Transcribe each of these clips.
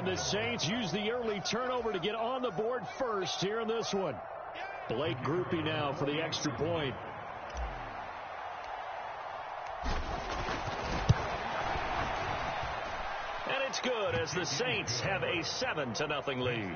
And the Saints use the early turnover to get on the board first here in this one. Blake Grupe now for the extra point. And it's good as the Saints have a 7-0 lead.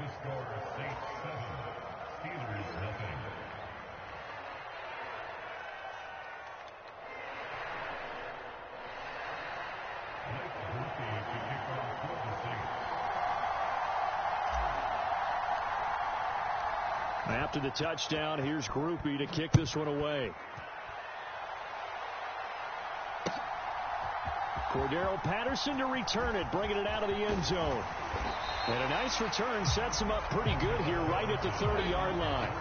After the touchdown, here's Grupe to kick this one away. Cordero Patterson to return it, bringing it out of the end zone. And a nice return sets him up pretty good here right at the 30-yard line.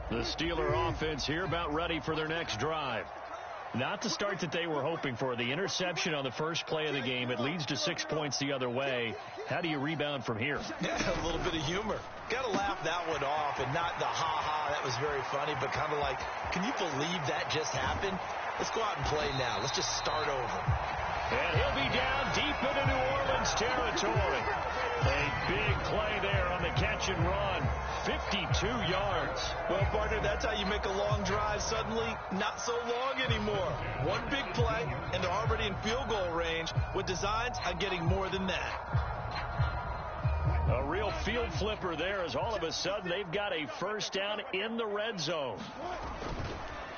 The Steeler offense here about ready for their next drive. Not the start that they were hoping for. The interception on the first play of the game. It leads to 6 points the other way. How do you rebound from here? Yeah, a little bit of humor. Got to laugh that one off, and not the ha-ha, that was very funny, but kind of like, can you believe that just happened? Let's go out and play now. Let's just start over. And he'll be down deep into New Orleans territory. A big play there on the catch and run. 52 yards. Well, partner, that's how you make a long drive suddenly not so long anymore. One big play, and they're already in field goal range with designs on getting more than that. A real field flipper there as all of a sudden they've got a first down in the red zone.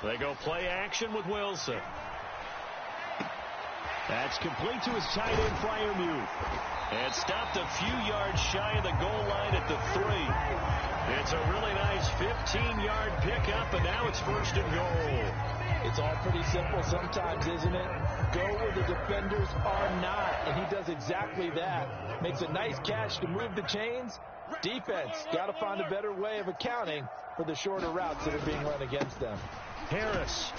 They go play action with Wilson. That's complete to his tight end, Freiermuth. And stopped a few yards shy of the goal line at the 3. It's a really nice 15-yard pickup, and now it's first and goal. It's all pretty simple sometimes, isn't it? Go where the defenders are not, and he does exactly that. Makes a nice catch to move the chains. Defense got to find a better way of accounting for the shorter routes that are being run against them. Harris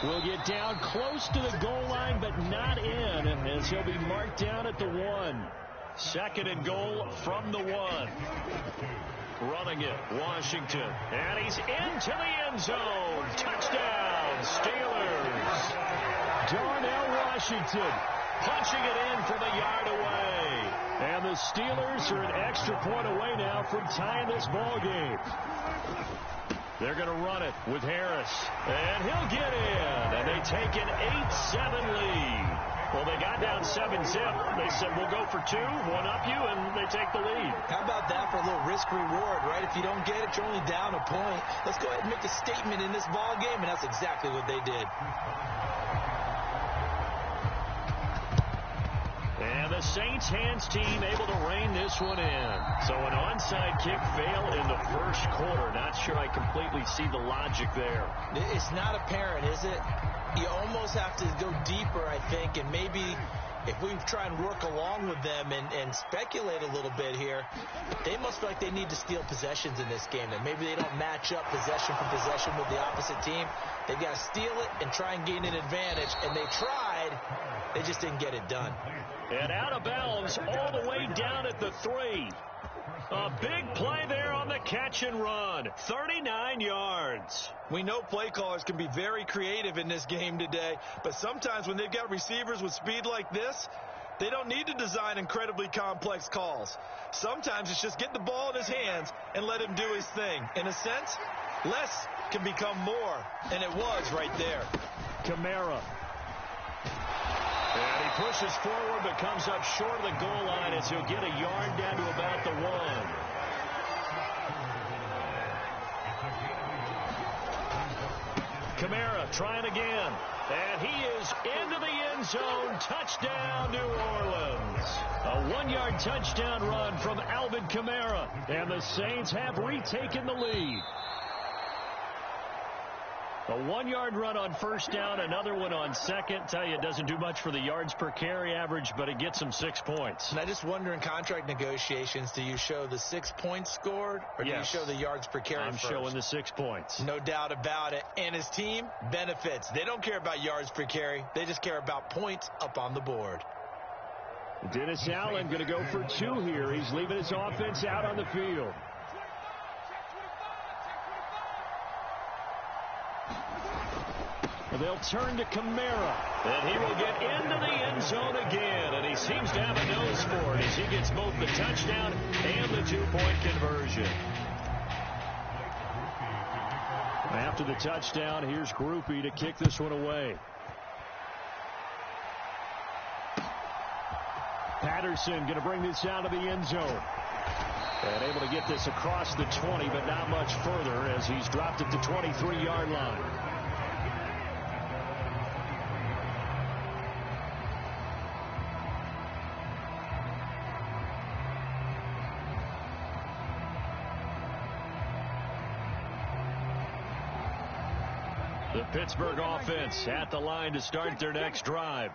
will get down close to the goal line, but not in, as he'll be marked down at the 1. Second and goal from the 1. Running it, Washington. And he's into the end zone. Touchdown, Steelers. Darnell Washington punching it in from a yard away. And the Steelers are an extra point away now from tying this ball game. They're going to run it with Harris. And he'll get in. And they take an 8-7 lead. Well, they got down 7-0. They said, we'll go for 2, one up you, and they take the lead. How about that for a little risk-reward, right? If you don't get it, you're only down a point. Let's go ahead and make a statement in this ball game, and that's exactly what they did. And the Saints hands team able to rein this one in. So an onside kick fail in the first quarter. Not sure I completely see the logic there. It's not apparent, is it? You almost have to go deeper, I think, and maybe if we try and work along with them and speculate a little bit here, they must feel like they need to steal possessions in this game. And maybe they don't match up possession for possession with the opposite team. They've got to steal it and try and gain an advantage. And they tried. They just didn't get it done. And out of bounds all the way down at the 3. A big play there on the catch and run. 39 yards. We know play callers can be very creative in this game today, but sometimes when they've got receivers with speed like this, they don't need to design incredibly complex calls. Sometimes it's just get the ball in his hands and let him do his thing. In a sense, less can become more, and it was right there. Kamara. And he pushes forward but comes up short of the goal line as he'll get a yard down to about the 1. Kamara trying again. And he is into the end zone. Touchdown, New Orleans. A 1-yard touchdown run from Alvin Kamara. And the Saints have retaken the lead. A 1-yard run on first down, another one on second. Tell you, it doesn't do much for the yards per carry average, but it gets them 6 points. And I just wonder in contract negotiations, do you show the 6 points scored, or do you show the yards per carry I'm first? showing the 6 points. No doubt about it. And his team benefits. They don't care about yards per carry. They just care about points up on the board. Dennis Allen going to go for 2 here. He's leaving his offense out on the field. They'll turn to Kamara, and he will get into the end zone again, and he seems to have a nose for it as he gets both the touchdown and the two-point conversion. After the touchdown, here's Groupie to kick this one away. Patterson going to bring this out of the end zone. And able to get this across the 20, but not much further as he's dropped at the 23-yard line. The Pittsburgh offense at the line to start their next drive.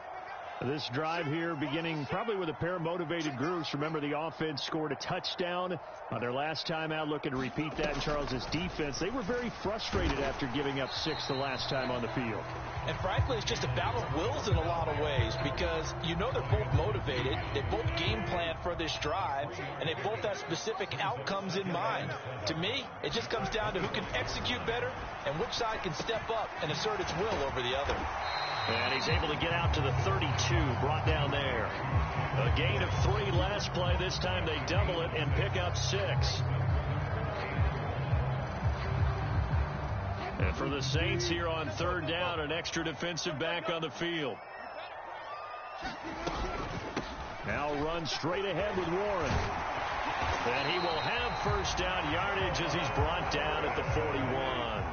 This drive here beginning probably with a pair of motivated groups. Remember, the offense scored a touchdown on their last time out, looking to repeat that in Charles's defense. They were very frustrated after giving up 6 the last time on the field. And frankly, it's just a battle of wills in a lot of ways because you know they're both motivated. They both game plan for this drive, and they both have specific outcomes in mind. To me, it just comes down to who can execute better and which side can step up and assert its will over the other. And he's able to get out to the 32, brought down there. A gain of 3 last play. This time they double it and pick up 6. And for the Saints here on third down, an extra defensive back on the field. Now run straight ahead with Warren. And he will have first down yardage as he's brought down at the 41.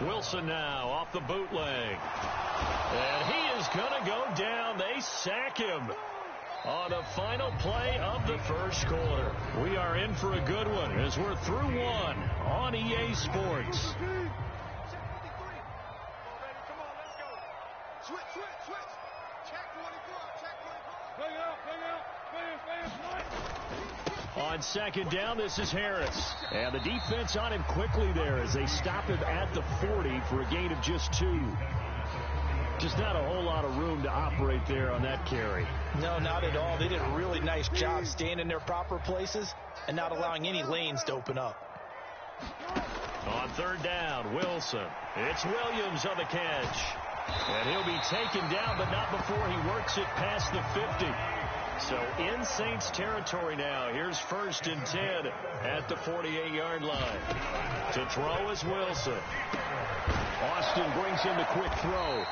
Wilson now off the bootleg. And he is going to go down. They sack him on the final play of the first quarter. We are in for a good one as we're through one on EA Sports. On second down, this is Harris. And the defense on him quickly there as they stop him at the 40 for a gain of just 2. Just not a whole lot of room to operate there on that carry. No, not at all. They did a really nice job staying in their proper places and not allowing any lanes to open up. On third down, Wilson. It's Williams on the catch. And he'll be taken down, but not before he works it past the 50. So in Saints territory now. Here's 1st and 10 at the 48-yard line. To throw is Wilson. Austin brings him the quick throw.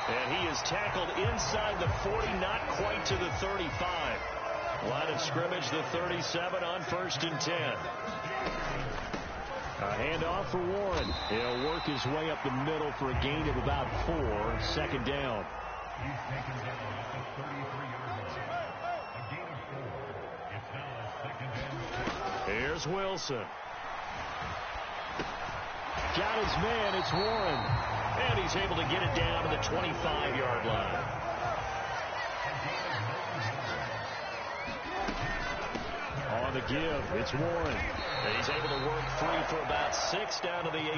And he is tackled inside the 40, not quite to the 35. Line of scrimmage, the 37 on 1st and 10. A handoff for Warren. He'll work his way up the middle for a gain of about 4. Second down. Here's Wilson. Got his man. It's Warren. And he's able to get it down to the 25-yard line. On the give, it's Warren. And he's able to work free for about 6 down to the 18.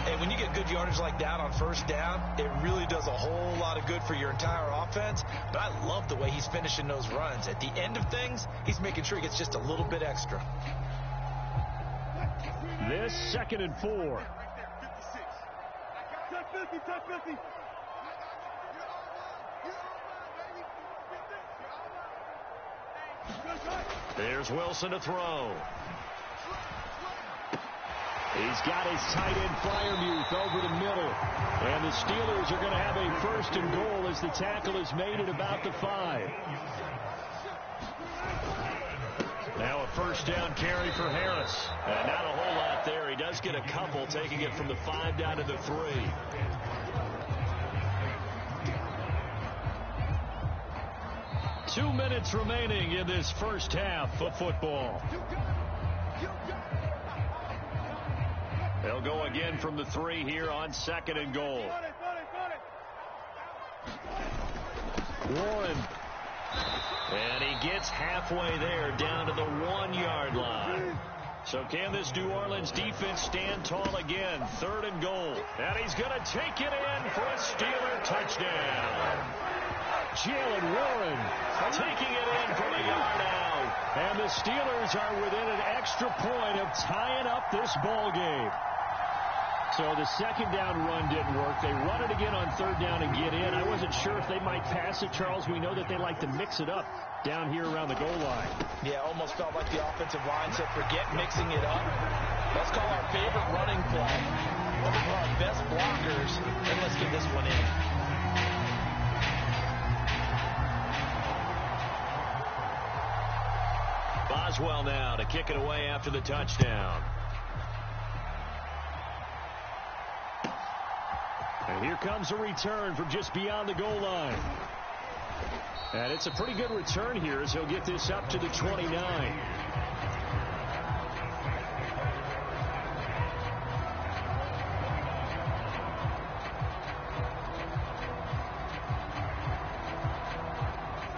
Hey, when you get good yardage like that on first down, it really does a whole lot of good for your entire offense. But I love the way he's finishing those runs. At the end of things, he's making sure he gets just a little bit extra. This 2nd and 4. There's Wilson to throw. He's got his tight end Fryermuth over the middle. And the Steelers are going to have a 1st and goal as the tackle is made at about the 5. Now a 1st down carry for Harris. And not a whole lot there. He does get a couple, taking it from the 5 down to the 3. Two minutes remaining in this first half of football. They'll go again from the 3 here on 2nd and goal. Warren. And he gets halfway there down to the 1-yard line. So can this New Orleans defense stand tall again? 3rd and goal. And he's going to take it in for a Steeler touchdown. Jalen Warren taking it in from a yard out. And the Steelers are within an extra point of tying up this ball game. So the second down run didn't work. They run it again on third down and get in. I wasn't sure if they might pass it, Charles. We know that they like to mix it up down here around the goal line. Yeah, almost felt like the offensive line said, forget mixing it up. Let's call our favorite running play. Let's call our best blockers, and let's get this one in. Boswell now to kick it away after the touchdown. And here comes a return from just beyond the goal line. And it's a pretty good return here as he'll get this up to the 29.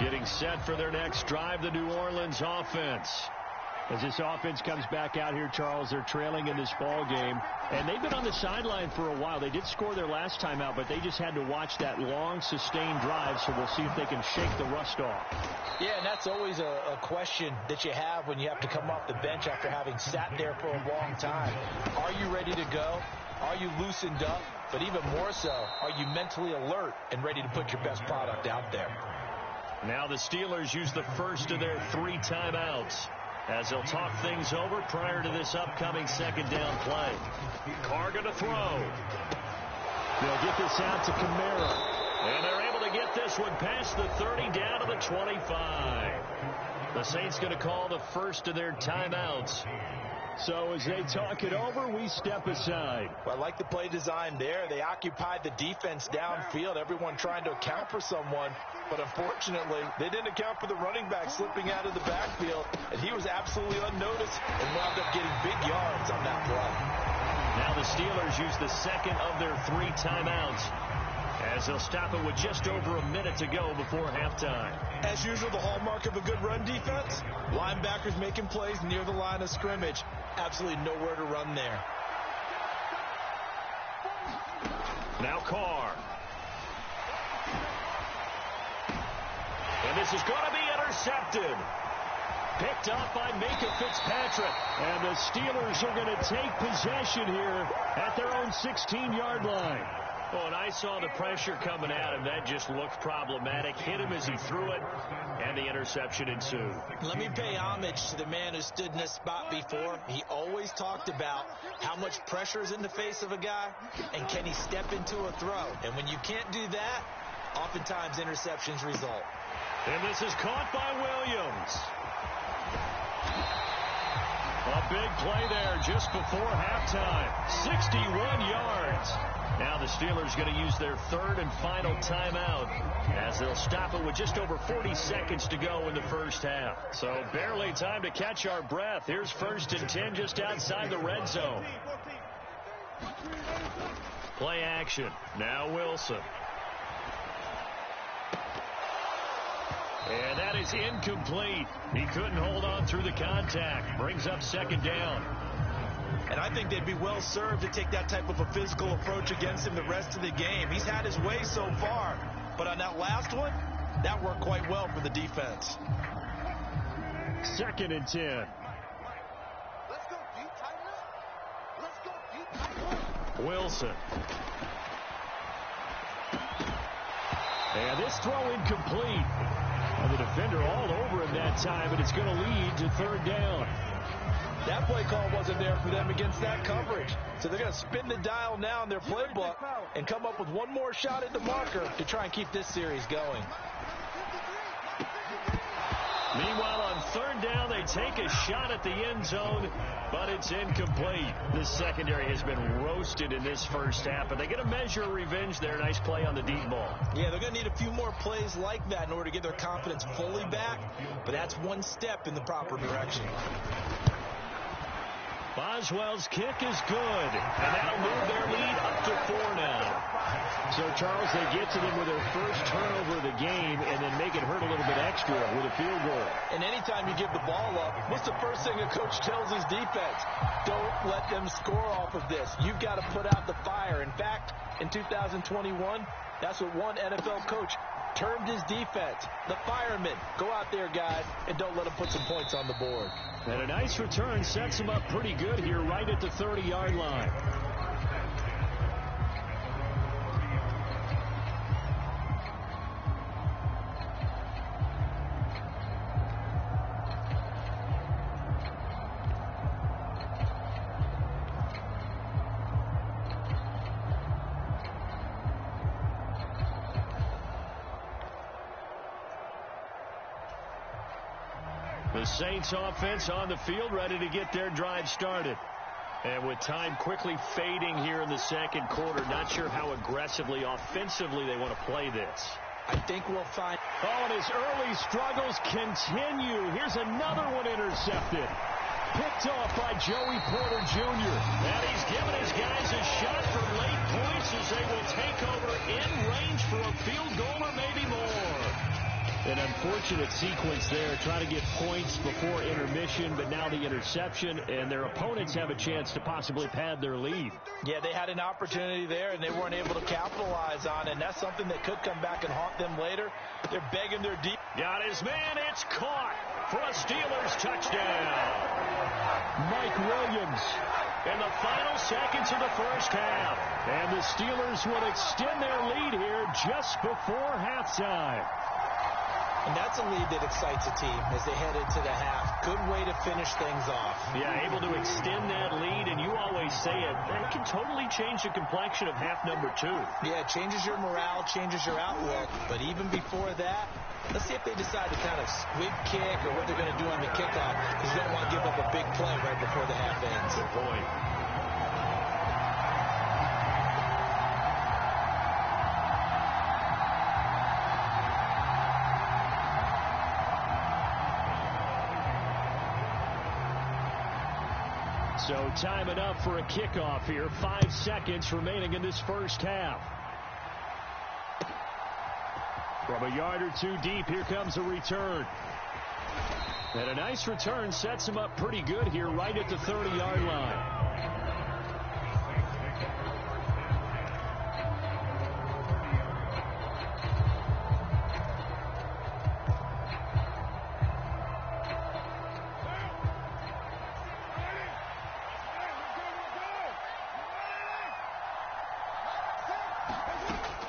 Getting set for their next drive, the New Orleans offense. As this offense comes back out here, Charles, they're trailing in this ball game. And they've been on the sideline for a while. They did score their last time out, but they just had to watch that long, sustained drive, so we'll see if they can shake the rust off. Yeah, and that's always a question that you have when you have to come off the bench after having sat there for a long time. Are you ready to go? Are you loosened up? But even more so, are you mentally alert and ready to put your best product out there? Now the Steelers use the first of their 3 timeouts as they'll talk things over prior to this upcoming second down play. Carr going to throw. They'll get this out to Kamara. And they're able to get this one past the 30 down to the 25. The Saints going to call the first of their timeouts. So as they talk it over, we step aside. Well, I like the play design there. They occupied the defense downfield, everyone trying to account for someone. But unfortunately, they didn't account for the running back slipping out of the backfield, and he was absolutely unnoticed and wound up getting big yards on that play. Now the Steelers use the second of their 3 timeouts as they'll stop it with just over a minute to go before halftime. As usual, the hallmark of a good run defense, linebackers making plays near the line of scrimmage. Absolutely nowhere to run there. Now Carr. And this is going to be intercepted. Picked up by Micah Fitzpatrick. And the Steelers are going to take possession here at their own 16-yard line. Oh, and I saw the pressure coming at him. That just looked problematic. Hit him as he threw it, and the interception ensued. Let me pay homage to the man who stood in this spot before. He always talked about how much pressure is in the face of a guy, and can he step into a throw. And when you can't do that, oftentimes interceptions result. And this is caught by Williams. A big play there just before halftime. 61 yards. Now the Steelers going to use their 3rd and final timeout as they'll stop it with just over 40 seconds to go in the first half. So barely time to catch our breath. Here's 1st and 10 just outside the red zone. Play action. Now Wilson. And that is incomplete. He couldn't hold on through the contact. Brings up 2nd down. And I think they'd be well served to take that type of a physical approach against him the rest of the game. He's had his way so far. But on that last one, that worked quite well for the defense. 2nd and 10. Let's go deep, tight. Let's go deep, tight. Wilson. And this throw incomplete. And the defender all over him that time, and it's going to lead to 3rd down. That play call wasn't there for them against that coverage. So they're going to spin the dial now in their playbook and come up with one more shot at the marker to try and keep this series going. Meanwhile, on 3rd down, they take a shot at the end zone, but it's incomplete. This secondary has been roasted in this first half, and they get a measure of revenge there. Nice play on the deep ball. Yeah, they're going to need a few more plays like that in order to get their confidence fully back, but that's one step in the proper direction. Boswell's kick is good, and that'll move their lead up to 4 now. So, Charles, they get to them with their first turnover of the game and then make it hurt a little bit extra with a field goal. And anytime you give the ball up, what's the first thing a coach tells his defense? Don't let them score off of this. You've got to put out the fire. In fact, in 2021, That's what one NFL coach termed his defense. The firemen. Go out there, guys, and don't let them put some points on the board. And a nice return sets him up pretty good here right at the 30-yard line. The Saints offense on the field, ready to get their drive started. And with time quickly fading here in the second quarter, not sure how aggressively, offensively they want to play this. I think we'll find... Oh, and his early struggles continue. Here's another one intercepted. Picked off by Joey Porter Jr. And he's given his guys a shot for late points as they will take over in range for a field goal or maybe more. An unfortunate sequence there, trying to get points before intermission, but now the interception, and their opponents have a chance to possibly pad their lead. Yeah, they had an opportunity there, and they weren't able to capitalize on it, and that's something that could come back and haunt them later. They're begging their deep. Got his man, it's caught for a Steelers touchdown. Mike Williams in the final seconds of the first half. And the Steelers will extend their lead here just before halftime. And that's a lead that excites a team as they head into the half. Good way to finish things off. Yeah, able to extend that lead, and you always say it can totally change the complexion of half number 2. Yeah, it changes your morale, changes your outlook. But even before that, let's see if they decide to kind of squib kick or what they're going to do on the kickoff, because you don't want to give up a big play right before the half ends. Good point. So time enough for a kickoff here. 5 seconds remaining in this first half. From a yard or two deep, here comes a return. And a nice return sets him up pretty good here right at the 30-yard line.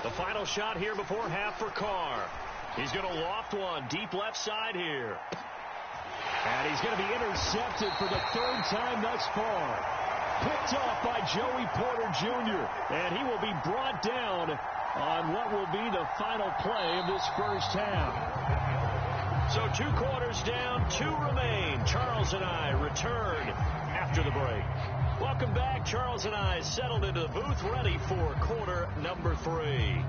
The final shot here before half for Carr. He's going to loft one deep left side here. And he's going to be intercepted for the 3rd time thus far. Picked off by Joey Porter Jr. And he will be brought down on what will be the final play of this first half. So 2 quarters down, 2 remain. Charles and I return after the break. Welcome back. Charles and I settled into the booth, ready for quarter number 3.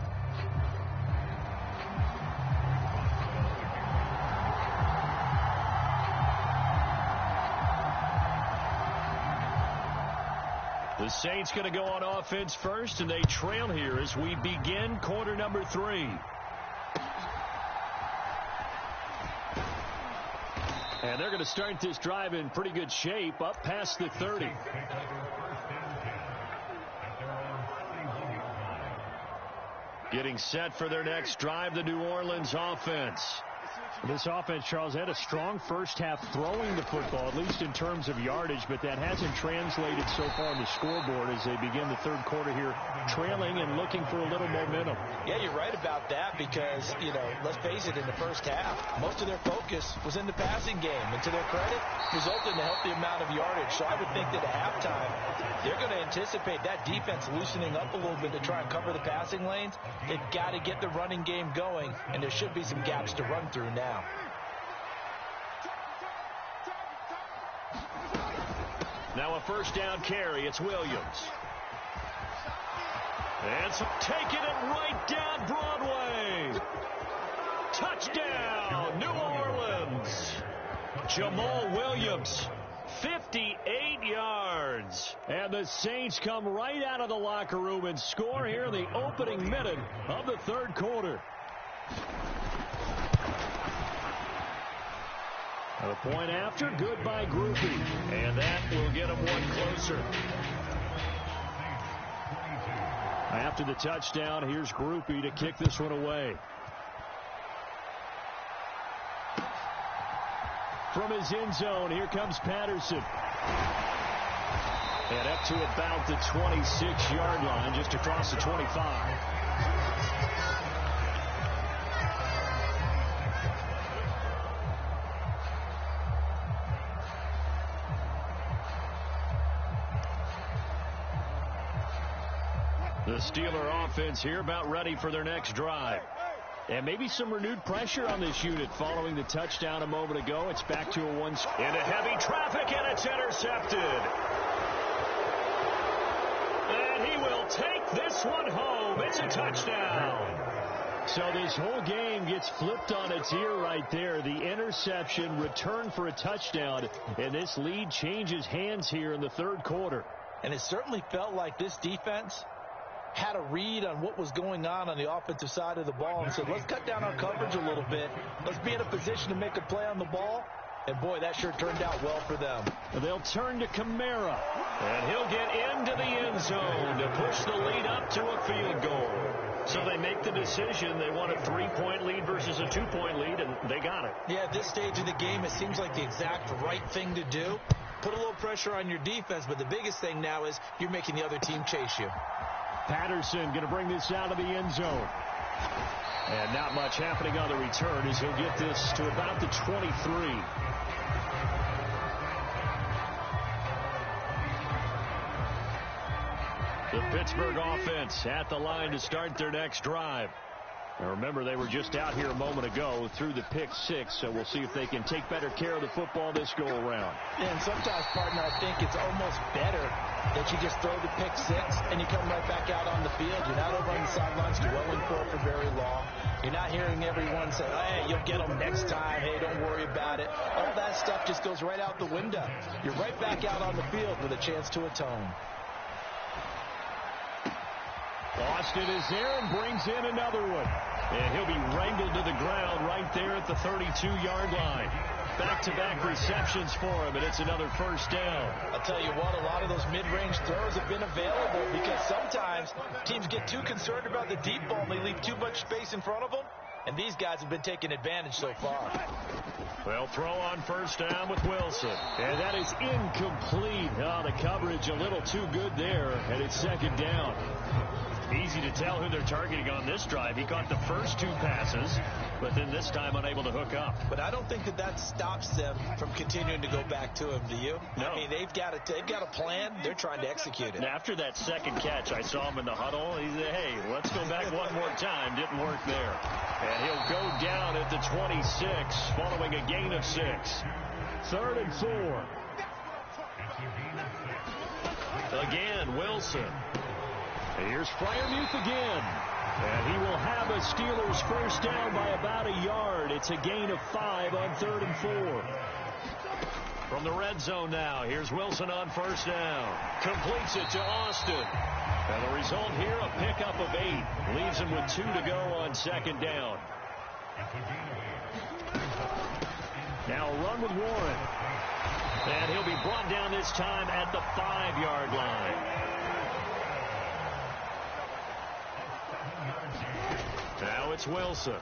The Saints going to go on offense first, and they trail here as we begin quarter number 3. And they're going to start this drive in pretty good shape, up past the 30. Getting set for their next drive, the New Orleans offense. This offense, Charles, had a strong first half throwing the football, at least in terms of yardage, but that hasn't translated so far on the scoreboard as they begin the 3rd quarter here, trailing and looking for a little momentum. Yeah, you're right about that because, let's face it, in the first half, most of their focus was in the passing game. And to their credit, resulted in a healthy amount of yardage. So I would think that at halftime, they're going to anticipate that defense loosening up a little bit to try and cover the passing lanes. They've got to get the running game going, and there should be some gaps to run through now. Now a first down carry. It's Williams. And taking it right down Broadway. Touchdown, New Orleans. Jamal Williams, 58 yards. And the Saints come right out of the locker room and score here in the opening minute of the 3rd quarter. A point after, good by Groupie. And that will get them one closer. After the touchdown, here's Groupie to kick this one away. From his end zone, here comes Patterson. And up to about the 26-yard line, just across the 25. The Steeler offense here about ready for their next drive. And maybe some renewed pressure on this unit following the touchdown a moment ago. It's back to a one. Into heavy traffic, and it's intercepted. And he will take this one home. It's a touchdown. So this whole game gets flipped on its ear right there. The interception, return for a touchdown, and this lead changes hands here in the third quarter. And it certainly felt like this defense had a read on what was going on the offensive side of the ball and said, let's cut down our coverage a little bit. Let's be in a position to make a play on the ball. And, boy, that sure turned out well for them. They'll turn to Kamara, and he'll get into the end zone to push the lead up to a field goal. So they make the decision. They want a 3-point lead versus a 2-point lead, and they got it. Yeah, at this stage of the game, it seems like the exact right thing to do. Put a little pressure on your defense, but the biggest thing now is you're making the other team chase you. Patterson going to bring this out of the end zone. And not much happening on the return as he'll get this to about the 23. The Pittsburgh offense at the line to start their next drive. Now remember, they were just out here a moment ago through the pick six, so we'll see if they can take better care of the football this go-around. Yeah, and sometimes, partner, I think it's almost better that you just throw the pick six and you come right back out on the field. You're not over on the sidelines dwelling for very long. You're not hearing everyone say, hey, you'll get them next time. Hey, don't worry about it. All that stuff just goes right out the window. You're right back out on the field with a chance to atone. Austin is there and brings in another one. And he'll be wrangled to the ground right there at the 32-yard line. Back-to-back receptions for him, and it's another first down. I'll tell you what, a lot of those mid-range throws have been available because sometimes teams get too concerned about the deep ball and they leave too much space in front of them, and these guys have been taking advantage so far. They'll throw on first down with Wilson. And that is incomplete. Oh, the coverage a little too good there, and it's second down. Easy to tell who they're targeting on this drive. He caught the first two passes, but then this time unable to hook up. But I don't think that stops them from continuing to go back to him, do you? No. I mean, they've got a plan. They're trying to execute it. And after that second catch, I saw him in the huddle. He said, hey, let's go back one more time. Didn't work there. And he'll go down at the 26 following a gain of 6. 3rd and 4. Again, Wilson. Here's Freiermuth again. And he will have a Steelers first down by about a yard. It's a gain of 5 on 3rd and 4. From the red zone now, here's Wilson on first down. Completes it to Austin. And the result here, a pickup of 8. Leaves him with 2 to go on second down. Now a run with Warren. And he'll be brought down this time at the 5-yard line. Now it's Wilson.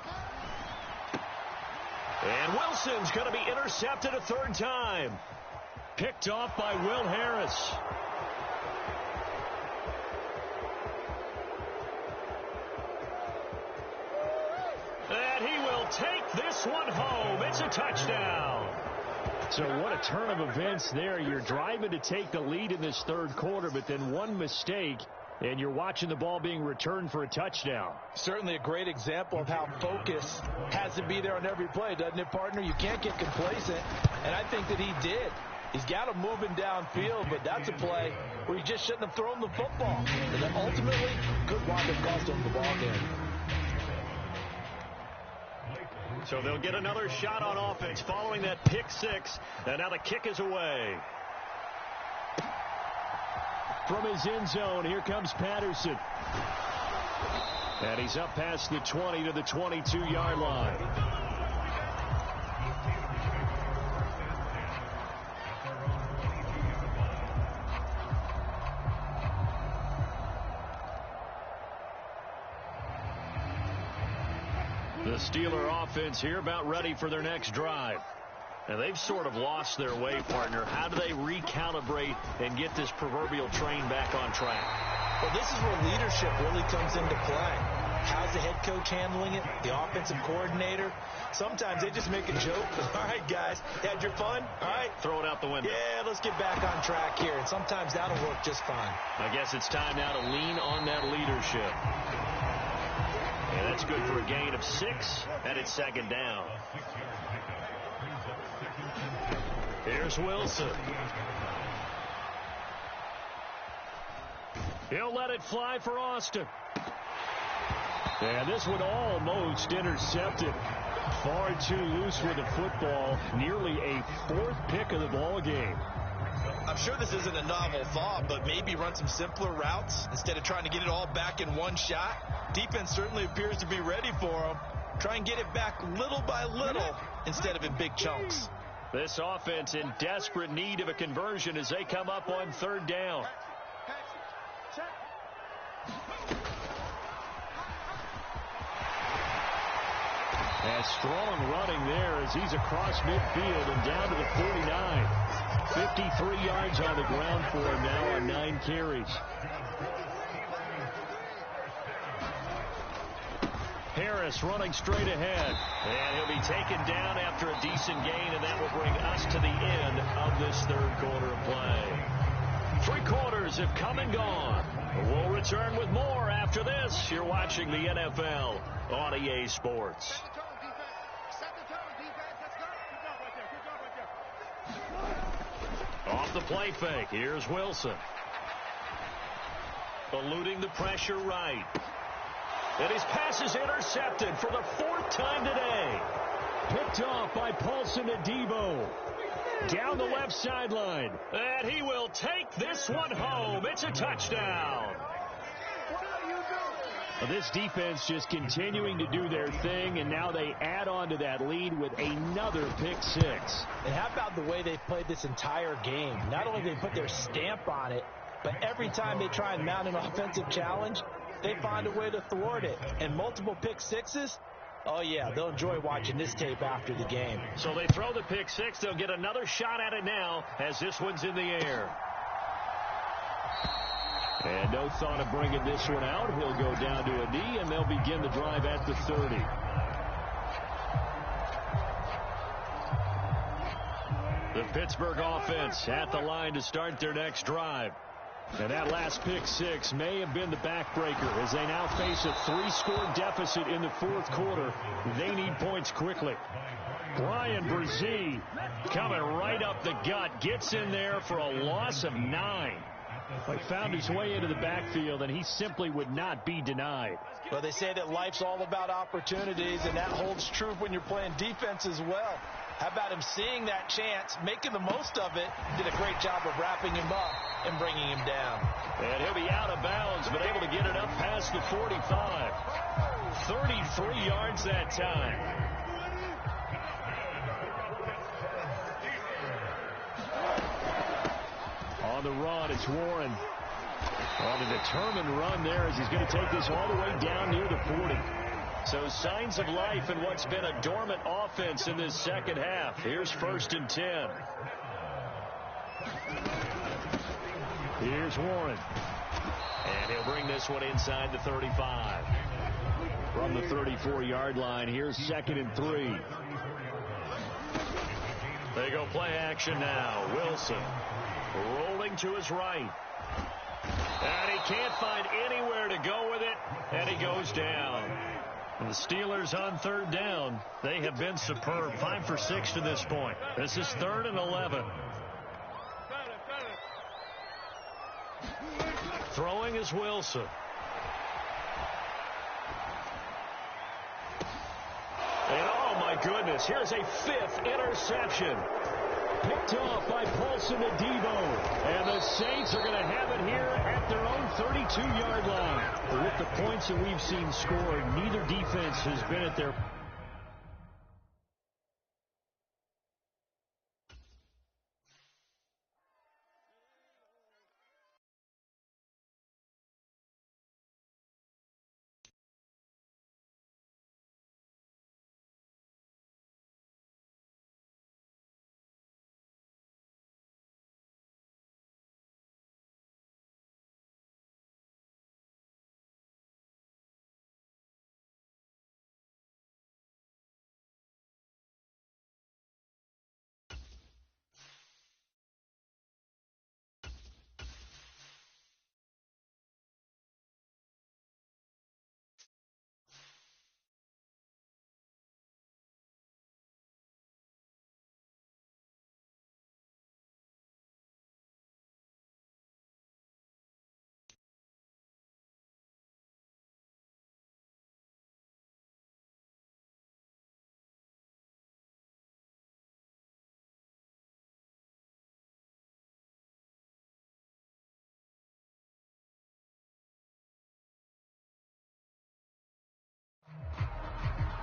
And Wilson's going to be intercepted a third time. Picked off by Will Harris. And he will take this one home. It's a touchdown. So what a turn of events there. You're driving to take the lead in this third quarter, but then one mistake, and you're watching the ball being returned for a touchdown. Certainly a great example of how focus has to be there on every play, doesn't it, partner? You can't get complacent, and I think that he did. He's got him moving downfield, but that's a play where he just shouldn't have thrown the football. And then ultimately, could wind up costing him the ball game. So they'll get another shot on offense following that pick 6, and now the kick is away. From his end zone, here comes Patterson. And he's up past the 20 to the 22-yard line. Steeler offense here about ready for their next drive. And they've sort of lost their way, partner. How do they recalibrate and get this proverbial train back on track? Well, this is where leadership really comes into play. How's the head coach handling it? The offensive coordinator? Sometimes they just make a joke. All right, guys, had your fun? All right. Throw it out the window. Yeah, let's get back on track here. And sometimes that'll work just fine. I guess it's time now to lean on that leadership. And that's good for a gain of 6, and it's second down. Here's Wilson. He'll let it fly for Austin. And this one almost intercepted. Far too loose with the football. Nearly a 4th pick of the ball game. I'm sure this isn't a novel thought, but maybe run some simpler routes instead of trying to get it all back in one shot. Defense certainly appears to be ready for him. Try and get it back little by little instead of in big chunks. This offense in desperate need of a conversion as they come up on 3rd down. And strong running there as he's across midfield and down to the 49. 53 yards on the ground for him now on 9 carries. Harris running straight ahead. And he'll be taken down after a decent gain, and that will bring us to the end of this 3rd quarter of play. 3 quarters have come and gone. We'll return with more after this. You're watching the NFL on EA Sports. Off the play fake, here's Wilson. Eluding the pressure right. And his pass is intercepted for the 4th time today. Picked off by Paulson Adebo. Down the left sideline. And he will take this one home. It's a touchdown. This defense just continuing to do their thing, and now they add on to that lead with another pick 6. And how about the way they've played this entire game? Not only did they put their stamp on it, but every time they try and mount an offensive challenge, they find a way to thwart it. And multiple pick 6s, oh yeah, they'll enjoy watching this tape after the game. So they throw the pick 6. They'll get another shot at it now as this one's in the air. And no thought of bringing this one out. He'll go down to a knee, and they'll begin the drive at the 30. The Pittsburgh offense at the line to start their next drive. And that last pick 6 may have been the backbreaker as they now face a 3-score deficit in the 4th quarter. They need points quickly. Brian Brzee coming right up the gut. Gets in there for a loss of 9. He found his way into the backfield, and he simply would not be denied. Well, they say that life's all about opportunities, and that holds true when you're playing defense as well. How about him seeing that chance, making the most of it, did a great job of wrapping him up and bringing him down. And he'll be out of bounds, but able to get it up past the 45. 33 yards that time. On the run, it's Warren. On a determined run there as he's going to take this all the way down near the 40. So signs of life in what's been a dormant offense in this second half. Here's 1st and 10. Here's Warren. And he'll bring this one inside the 35. From the 34-yard line, here's 2nd and 3. They go play action now. Wilson rolling to his right. And he can't find anywhere to go with it, and he goes down. And the Steelers on 3rd down, they have been superb. 5 for 6 to this point. This is 3rd and 11. Throwing is Wilson. And oh my goodness, here's a 5th interception. Picked off by Paulson Adebo. And the Saints are going to have it here at their own 32-yard line. With the points that we've seen scored, neither defense has been at their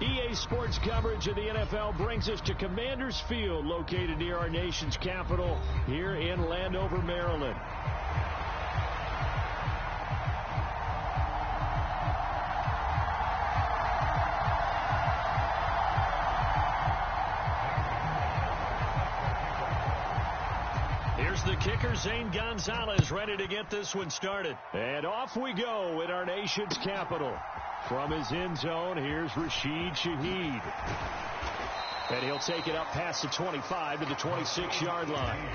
EA Sports coverage of the NFL brings us to Commanders Field, located near our nation's capital here in Landover, Maryland. Here's the kicker, Zane Gonzalez, ready to get this one started. And off we go in our nation's capital. From his end zone, here's Rashid Shaheed. And he'll take it up past the 25 to the 26-yard line.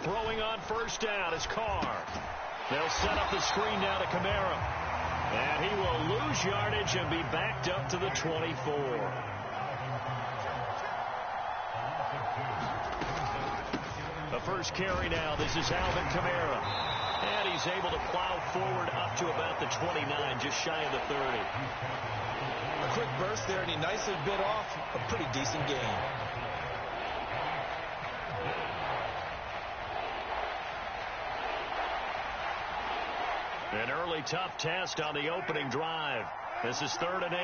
Throwing on first down is Carr. They'll set up the screen now to Kamara. And he will lose yardage and be backed up to the 24. The first carry now. This is Alvin Kamara. And he's able to plow forward up to about the 29, just shy of the 30. A quick burst there, and he nicely bit off a pretty decent gain. An early tough test on the opening drive. This is 3rd and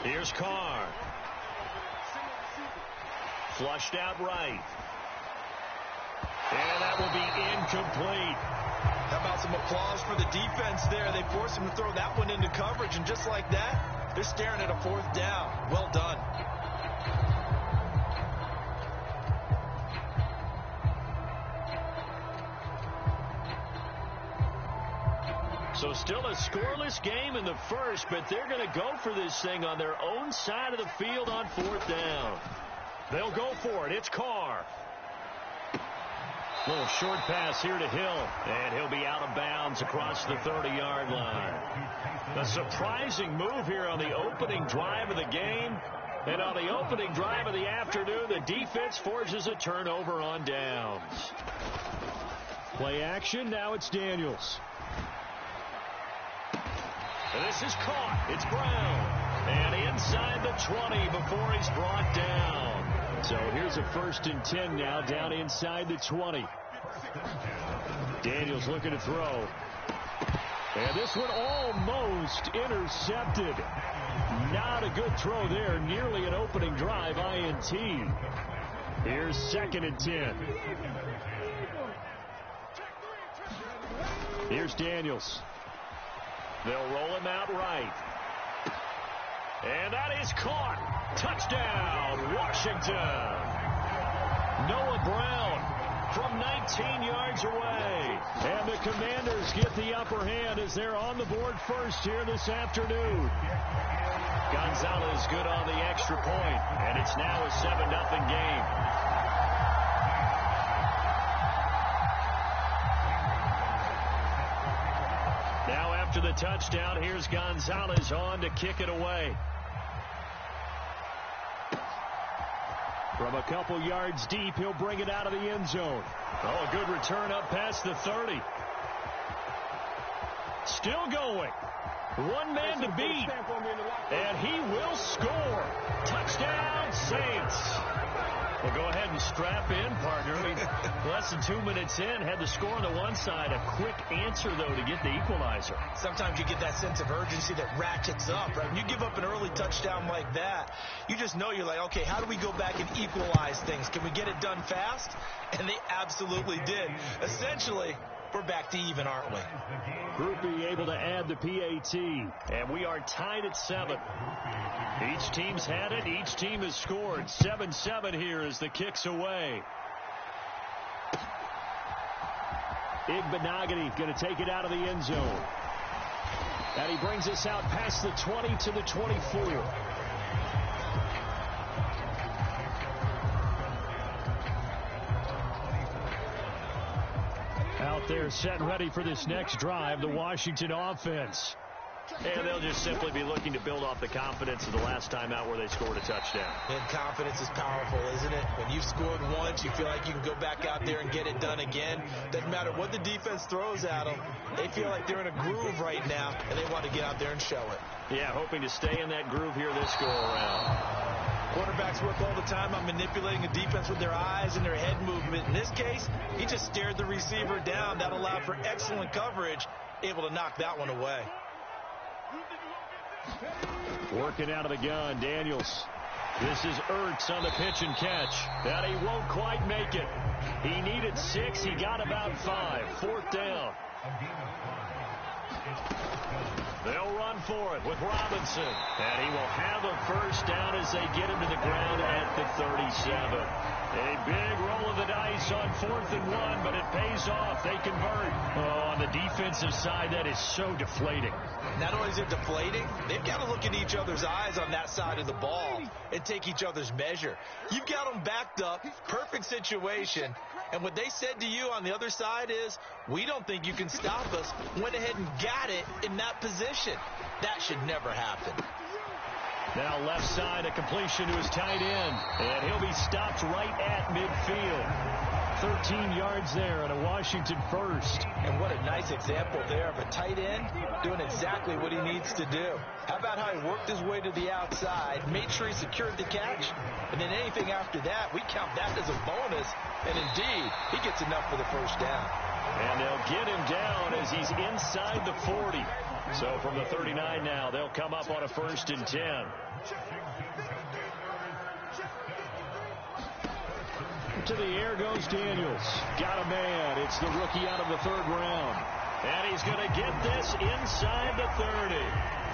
8. Here's Carr. Flushed out right. And that will be incomplete. How about some applause for the defense there? They forced him to throw that one into coverage, and just like that, they're staring at a 4th down. Well done. So still a scoreless game in the first, but they're going to go for this thing on their own side of the field on 4th down. They'll go for it. It's Carr. Little short pass here to Hill, and he'll be out of bounds across the 30-yard line. A surprising move here on the opening drive of the game. And on the opening drive of the afternoon, the defense forces a turnover on downs. Play action. Now it's Daniels. And this is caught. It's Brown. And inside the 20 before he's brought down. So here's a 1st and 10 now, down inside the 20. Daniels looking to throw. And this one almost intercepted. Not a good throw there. Nearly an opening drive INT. Here's 2nd and 10. Here's Daniels. They'll roll him out right. And that is caught. Touchdown, Washington. Noah Brown from 19 yards away. And the Commanders get the upper hand as they're on the board first here this afternoon. Gonzalez good on the extra point. And it's now a 7-0 game. Now after the touchdown, here's Gonzalez on to kick it away. From a couple yards deep, he'll bring it out of the end zone. Oh, a good return up past the 30. Still going. One man to beat. And he will score. Touchdown, Saints. Well, go ahead and strap in, partner. I mean, less than 2 minutes in, had the score on the one side. A quick answer, though, to get the equalizer. Sometimes you get that sense of urgency that ratchets up, right? When you give up an early touchdown like that, you just know you're like, okay, how do we go back and equalize things? Can we get it done fast? And they absolutely did. Essentially, we're back to even, aren't we? Group B able to add the PAT, and we are tied at 7. Each team's had it. Each team has scored. 7-7 here as the kick's away. LLe-ge-nd going to take it out of the end zone. And he brings us out past the 20 to the 24. Out there set ready for this next drive, the Washington offense. And they'll just simply be looking to build off the confidence of the last time out where they scored a touchdown. And confidence is powerful, isn't it? When you've scored once, you feel like you can go back out there and get it done again. Doesn't matter what the defense throws at them. They feel like they're in a groove right now, and they want to get out there and show it. Yeah, hoping to stay in that groove here this go-around. Quarterbacks work all the time on manipulating a defense with their eyes and their head movement. In this case, he just stared the receiver down. That allowed for excellent coverage, able to knock that one away. Working out of the gun, Daniels. This is Ertz on the pitch and catch. That he won't quite make it. He needed 6. He got about 5. 4th down. They'll run for it with Robinson. And he will have a first down as they get him to the ground at the 37. A big roll of the dice on 4th and 1, but it pays off. They convert. Oh, on the defensive side, that is so deflating. Not only is it deflating, they've got to look in each other's eyes on that side of the ball and take each other's measure. You've got them backed up, perfect situation, and what they said to you on the other side is, we don't think you can stop us. Went ahead and got it in that position. That should never happen. Now left side, a completion to his tight end, and he'll be stopped right at midfield. 13 yards there and a Washington first. And what a nice example there of a tight end doing exactly what he needs to do. How about how he worked his way to the outside, made sure he secured the catch, and then anything after that, we count that as a bonus, and indeed, he gets enough for the first down. And they'll get him down as he's inside the 40. So from the 39 now, they'll come up on a 1st and 10. To the air goes Daniels. Got a man. It's the rookie out of the 3rd round. And he's going to get this inside the 30.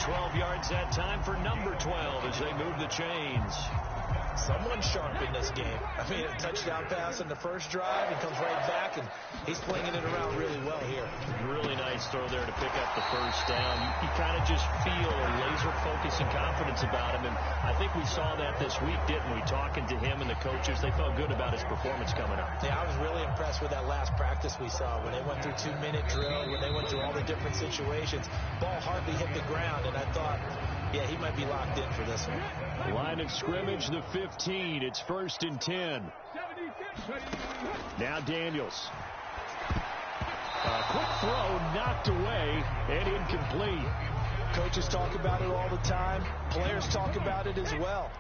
12 yards that time for number 12 as they move the chains. Someone sharp in this game. I mean, a touchdown pass in the first drive. He comes right back, and he's flinging it around really well here. Really nice throw there to pick up the first down. You kind of just feel a laser focus and confidence about him, and I think we saw that this week, didn't we? Talking to him and the coaches, they felt good about his performance coming up. Yeah, I was really impressed with that last practice we saw when they went through 2-minute drill, when they went through all the different situations. Ball hardly hit the ground, and I thought, yeah, he might be locked in for this one. Line of scrimmage, the 15. It's 1st and 10. Now Daniels. A quick throw knocked away and incomplete. Coaches talk about it all the time. Players talk about it as well.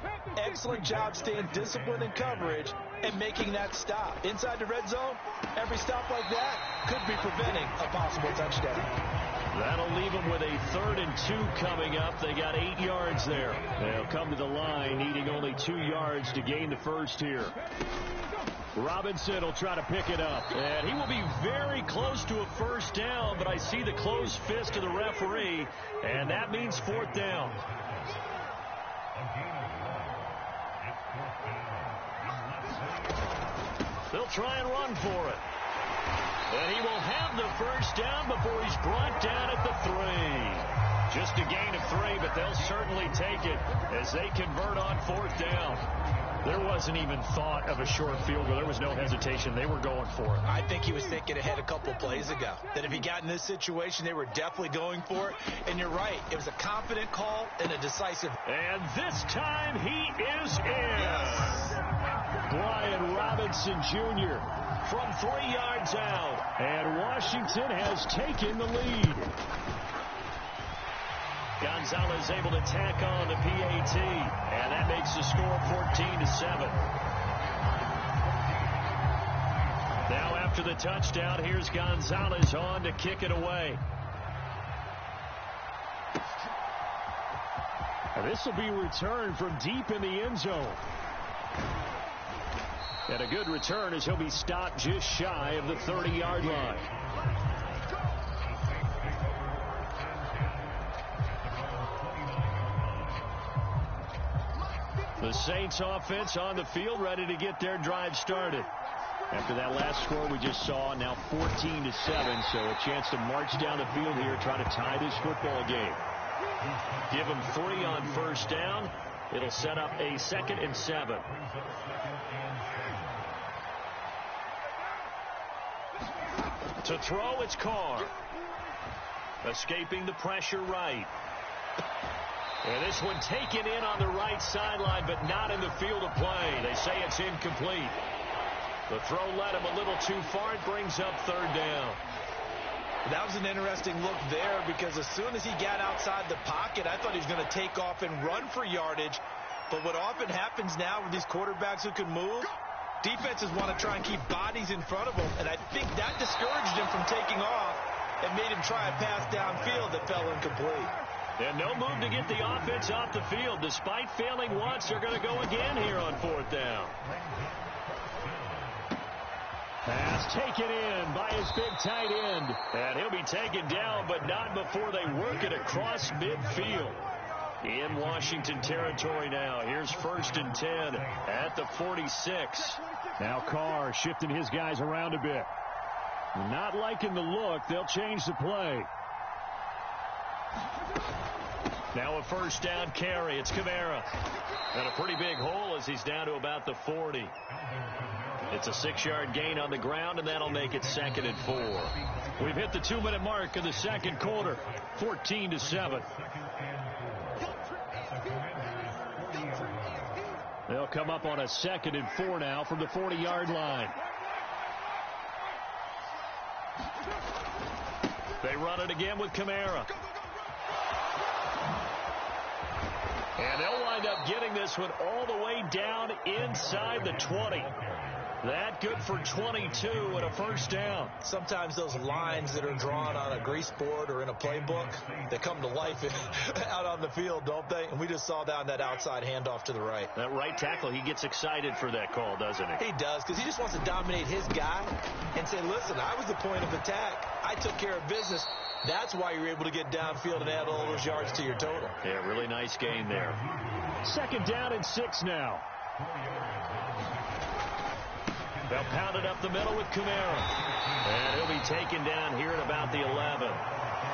Excellent job staying disciplined in coverage and making that stop. Inside the red zone, every stop like that could be preventing a possible touchdown. That'll leave them with a 3rd and 2 coming up. They got 8 yards there. They'll come to the line needing only 2 yards to gain the first here. Robinson will try to pick it up. And he will be very close to a first down, but I see the closed fist of the referee, and that means 4th down. They'll try and run for it. And he will have the first down before he's brought down at the 3. Just a gain of 3, but they'll certainly take it as they convert on 4th down. There wasn't even thought of a short field goal. There was no hesitation. They were going for it. I think he was thinking ahead a couple plays ago, that if he got in this situation, they were definitely going for it. And you're right. It was a confident call and a decisive. And this time he is in. Yes. Brian Robinson Jr. from 3 yards out. And Washington has taken the lead. Gonzalez able to tack on the PAT, and that makes the score 14-7. Now after the touchdown, here's Gonzalez on to kick it away. And this will be returned from deep in the end zone. And a good return as he'll be stopped just shy of the 30-yard line. The Saints offense on the field, ready to get their drive started. After that last score we just saw, now 14-7, so a chance to march down the field here, try to tie this football game. Give them 3 on first down. It'll set up a 2nd and 7. To throw, it's Carr. Escaping the pressure right. And this one taken in on the right sideline, but not in the field of play. They say it's incomplete. The throw led him a little too far. It brings up third down. That was an interesting look there because as soon as he got outside the pocket, I thought he was going to take off and run for yardage. But what often happens now with these quarterbacks who can move, defenses want to try and keep bodies in front of them. And I think that discouraged him from taking off and made him try a pass downfield that fell incomplete. And no move to get the offense off the field. Despite failing once, they're going to go again here on fourth down. Pass taken in by his big tight end. And he'll be taken down, but not before they work it across midfield. In Washington territory now. Here's 1st and 10 at the 46. Now Carr shifting his guys around a bit. Not liking the look. They'll change the play. Now a first down carry. It's Kamara. And a pretty big hole as he's down to about the 40. It's a 6-yard gain on the ground, and that'll make it 2nd and 4. We've hit the 2-minute mark of the second quarter. 14-7. They'll come up on a 2nd and 4 now from the 40-yard line. They run it again with Kamara. And they'll wind up getting this one all the way down inside the 20. That good for 22 and a first down. Sometimes those lines that are drawn on a grease board or in a playbook, they come to life out on the field, don't they? And we just saw that on that outside handoff to the right. That right tackle, he gets excited for that call, doesn't he? He does, because he just wants to dominate his guy and say, listen, I was the point of attack. I took care of business. That's why you're able to get downfield and add all those yards to your total. Yeah, really nice game there. 2nd down and 6 now. They'll pound it up the middle with Kamara. And he'll be taken down here at about the 11.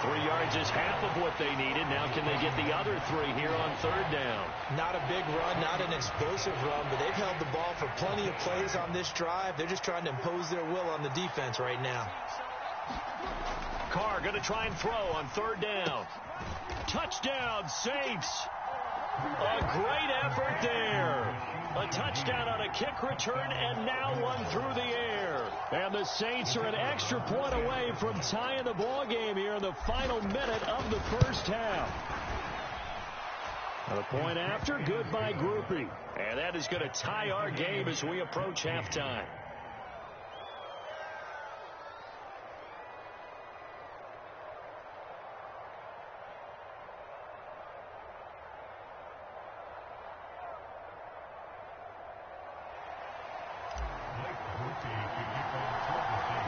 3 yards is half of what they needed. Now can they get the other 3 here on 3rd down? Not a big run, not an explosive run, but they've held the ball for plenty of plays on this drive. They're just trying to impose their will on the defense right now. Carr going to try and throw on 3rd down. Touchdown, Saints. A great effort there. A touchdown on a kick return, and now one through the air. And the Saints are an extra point away from tying the ball game here in the final minute of the first half. A point after, good by Groupie. And that is going to tie our game as we approach halftime.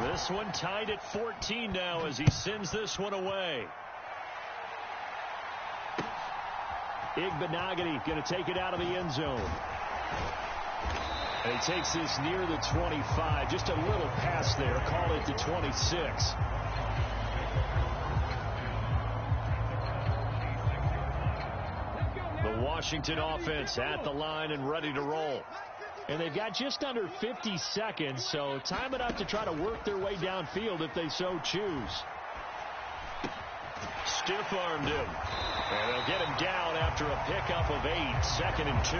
This one tied at 14 now as he sends this one away. LLe-ge-nd going to take it out of the end zone. And he takes this near the 25. Just a little pass there. Call it the 26. The Washington offense at the line and ready to roll. And they've got just under 50 seconds, so time enough to try to work their way downfield if they so choose. Stiff-armed him. And they'll get him down after a pickup of 8, 2nd and 2.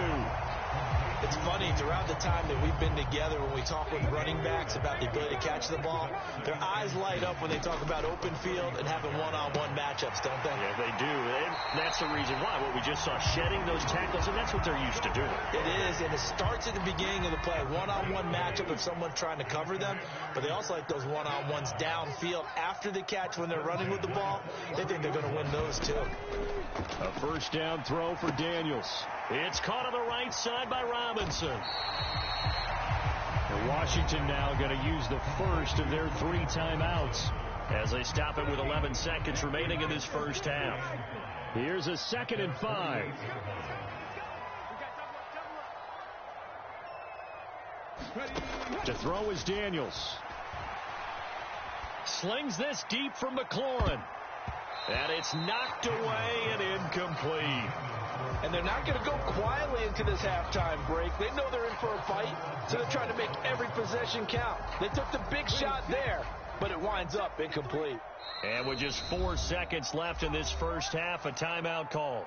It's funny, throughout the time that we've been together, when we talk with running backs about the ability to catch the ball, their eyes light up when they talk about open field and having one-on-one matchups, don't they? Yeah, they do. And that's the reason why. What we just saw, shedding those tackles, and that's what they're used to doing. It is, and it starts at the beginning of the play. One-on-one matchup if someone's trying to cover them, but they also like those one-on-ones downfield after the catch when they're running with the ball. They think they're going to win those, too. A first down throw for Daniels. It's caught on the right side by Robinson. And Washington now going to use the first of their 3 timeouts as they stop it with 11 seconds remaining in this first half. Here's a 2nd and 5. To throw is Daniels. Slings this deep from McLaurin. And it's knocked away and incomplete. And they're not going to go quietly into this halftime break. They know they're in for a fight, so they're trying to make every possession count. They took the big shot there. but it winds up incomplete. And with just 4 seconds left in this first half, a timeout call.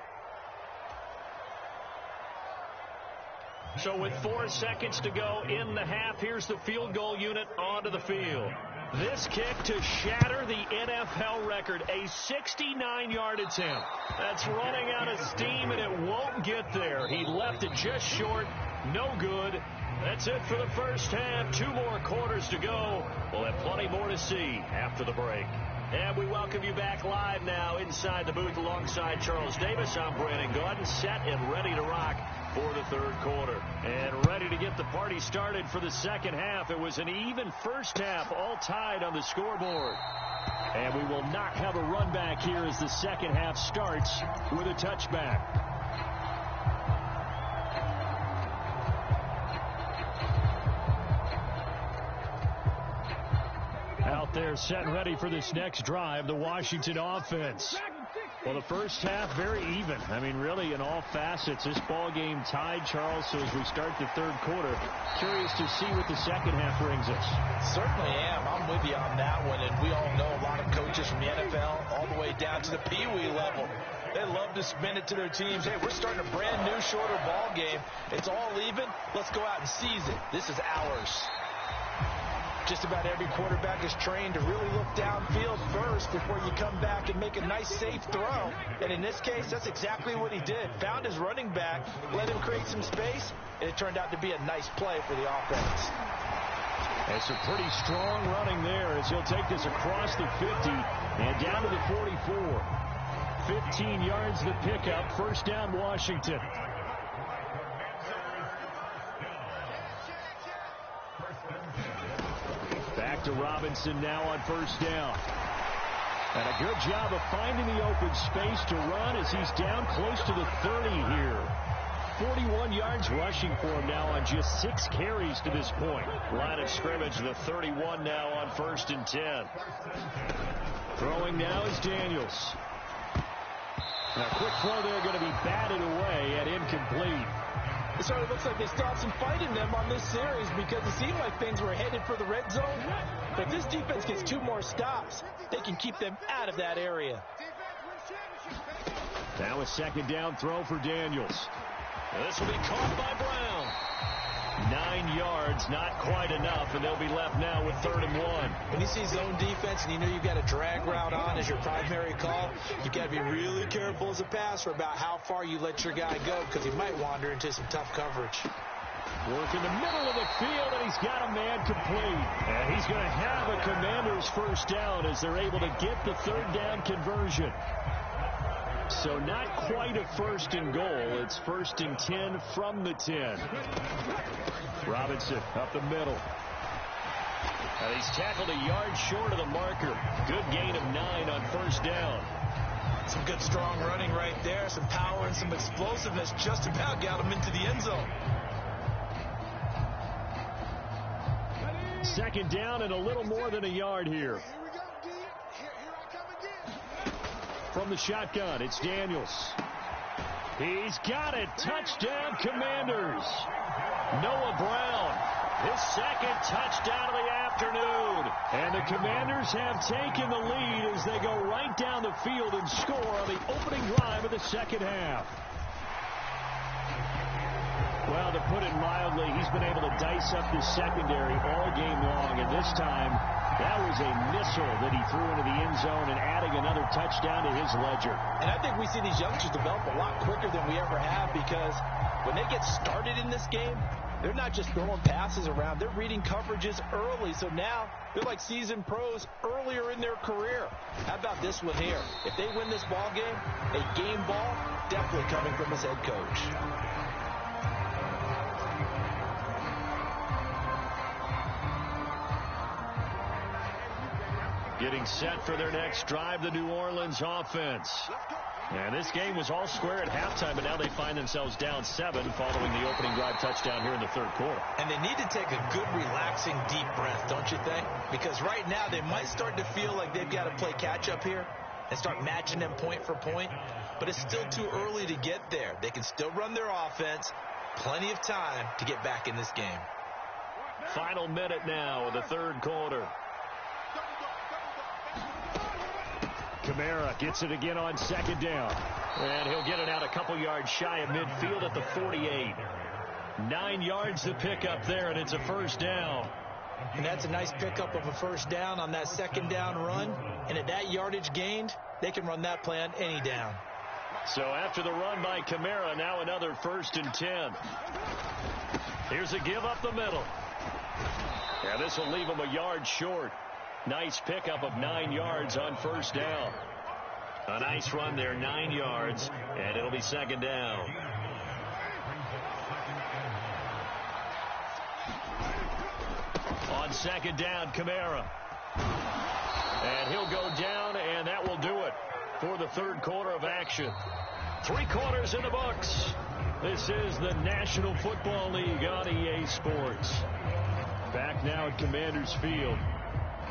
So with 4 seconds to go in the half, here's the field goal unit onto the field. This kick to shatter the NFL record, a 69-yard attempt. That's running out of steam, and it won't get there. He left it just short. No good. That's it for the first half. 2 more quarters to go. We'll have plenty more to see after the break. And we welcome you back live now inside the booth alongside Charles Davis. I'm Brandon Gaudin, set and ready to rock for the third quarter. And ready to get the party started for the second half. It was an even first half, all tied on the scoreboard. And we will not have a run back here as the second half starts with a touchback. Out there set and ready for this next drive, the Washington offense. Well, the first half, very even. I mean, really, in all facets, this ball game tied, Charles. So as we start the third quarter, curious to see what the second half brings us. Certainly am. I'm with you on that one. And we all know a lot of coaches from the NFL all the way down to the Pee-wee level. They love to spin it to their teams. Hey, we're starting a brand new, shorter ball game. It's all even. Let's go out and seize it. This is ours. Just about every quarterback is trained to really look downfield first before you come back and make a nice, safe throw. And in this case, that's exactly what he did. Found his running back, let him create some space, and it turned out to be a nice play for the offense. It's a pretty strong running there as he'll take this across the 50 and down to the 44. 15 yards the pickup. First down, Washington. Back to Robinson now on first down. And a good job of finding the open space to run as he's down close to the 30 here. 41 yards rushing for him now on just 6 carries to this point. Line of scrimmage, the 31 now on 1st and 10. Throwing now is Daniels. And a quick throw there going to be batted away and incomplete. It sort of looks like they still have some fight in them on this series because it seemed like things were headed for the red zone. But this defense gets 2 more stops. They can keep them out of that area. Now a second down throw for Daniels. This will be caught by Brown. 9 yards, not quite enough, and they'll be left now with 3rd and 1. When you see zone defense and you know you've got a drag route on as your primary call, you've got to be really careful as a passer about how far you let your guy go because he might wander into some tough coverage. Work in the middle of the field, and he's got a man complete. And he's going to have a Commander's first down as they're able to get the 3rd down conversion. So not quite a 1st and goal. It's 1st and 10 from the 10. Robinson up the middle. And he's tackled a yard short of the marker. Good gain of 9 on 1st down. Some good strong running right there. Some power and some explosiveness. Just about got him into the end zone. 2nd down and a little more than a yard here. From the shotgun, it's Daniels. He's got it. Touchdown, Commanders. Noah Brown, his 2nd touchdown of the afternoon. And the Commanders have taken the lead as they go right down the field and score on the opening drive of the second half. Well, to put it mildly, he's been able to dice up the secondary all game long, and this time that was a missile that he threw into the end zone and adding another touchdown to his ledger. And I think we see these youngsters develop a lot quicker than we ever have because when they get started in this game, they're not just throwing passes around. They're reading coverages early. So now they're like seasoned pros earlier in their career. How about this one here? If they win this ball game, a game ball definitely coming from his head coach. Getting set for their next drive, the New Orleans offense. And this game was all square at halftime, but now they find themselves down 7 following the opening drive touchdown here in the 3rd quarter. And they need to take a good, relaxing, deep breath, don't you think? Because right now they might start to feel like they've got to play catch-up here and start matching them point for point. But it's still too early to get there. They can still run their offense. Plenty of time to get back in this game. Final minute now of the 3rd quarter. Kamara gets it again on second down. And he'll get it out a couple yards shy of midfield at the 48. 9 yards to pick up there, and it's a first down. And that's a nice pickup of a first down on that second down run. And at that yardage gained, they can run that play on any down. So after the run by Kamara, now another 1st and 10. Here's a give up the middle. Yeah, this will leave him a yard short. Nice pickup of 9 yards on first down. A nice run there, 9 yards, and it'll be second down. On second down, Kamara. And he'll go down, and that will do it for the third quarter of action. 3 quarters in the books. This is the National Football League on EA Sports. Back now at Commanders Field.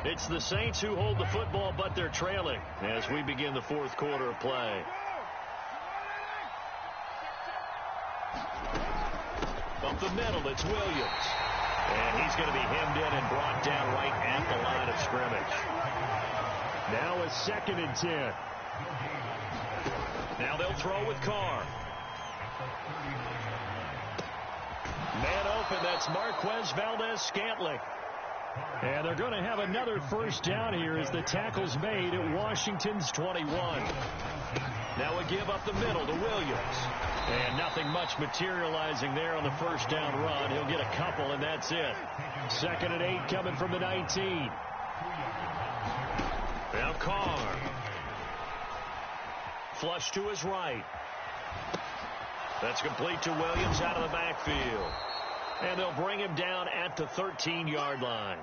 It's the Saints who hold the football, but they're trailing as we begin the fourth quarter of play. Up the middle, it's Williams. And he's going to be hemmed in and brought down right at the line of scrimmage. Now a 2nd and 10. Now they'll throw with Carr. Man open, that's Marquez Valdez-Scantling. And they're going to have another first down here as the tackle's made at Washington's 21. Now a give up the middle to Williams. And nothing much materializing there on the first down run. He'll get a couple, and that's it. 2nd and 8 coming from the 19. Now Carr. Flush to his right. That's complete to Williams out of the backfield. And they'll bring him down at the 13-yard line.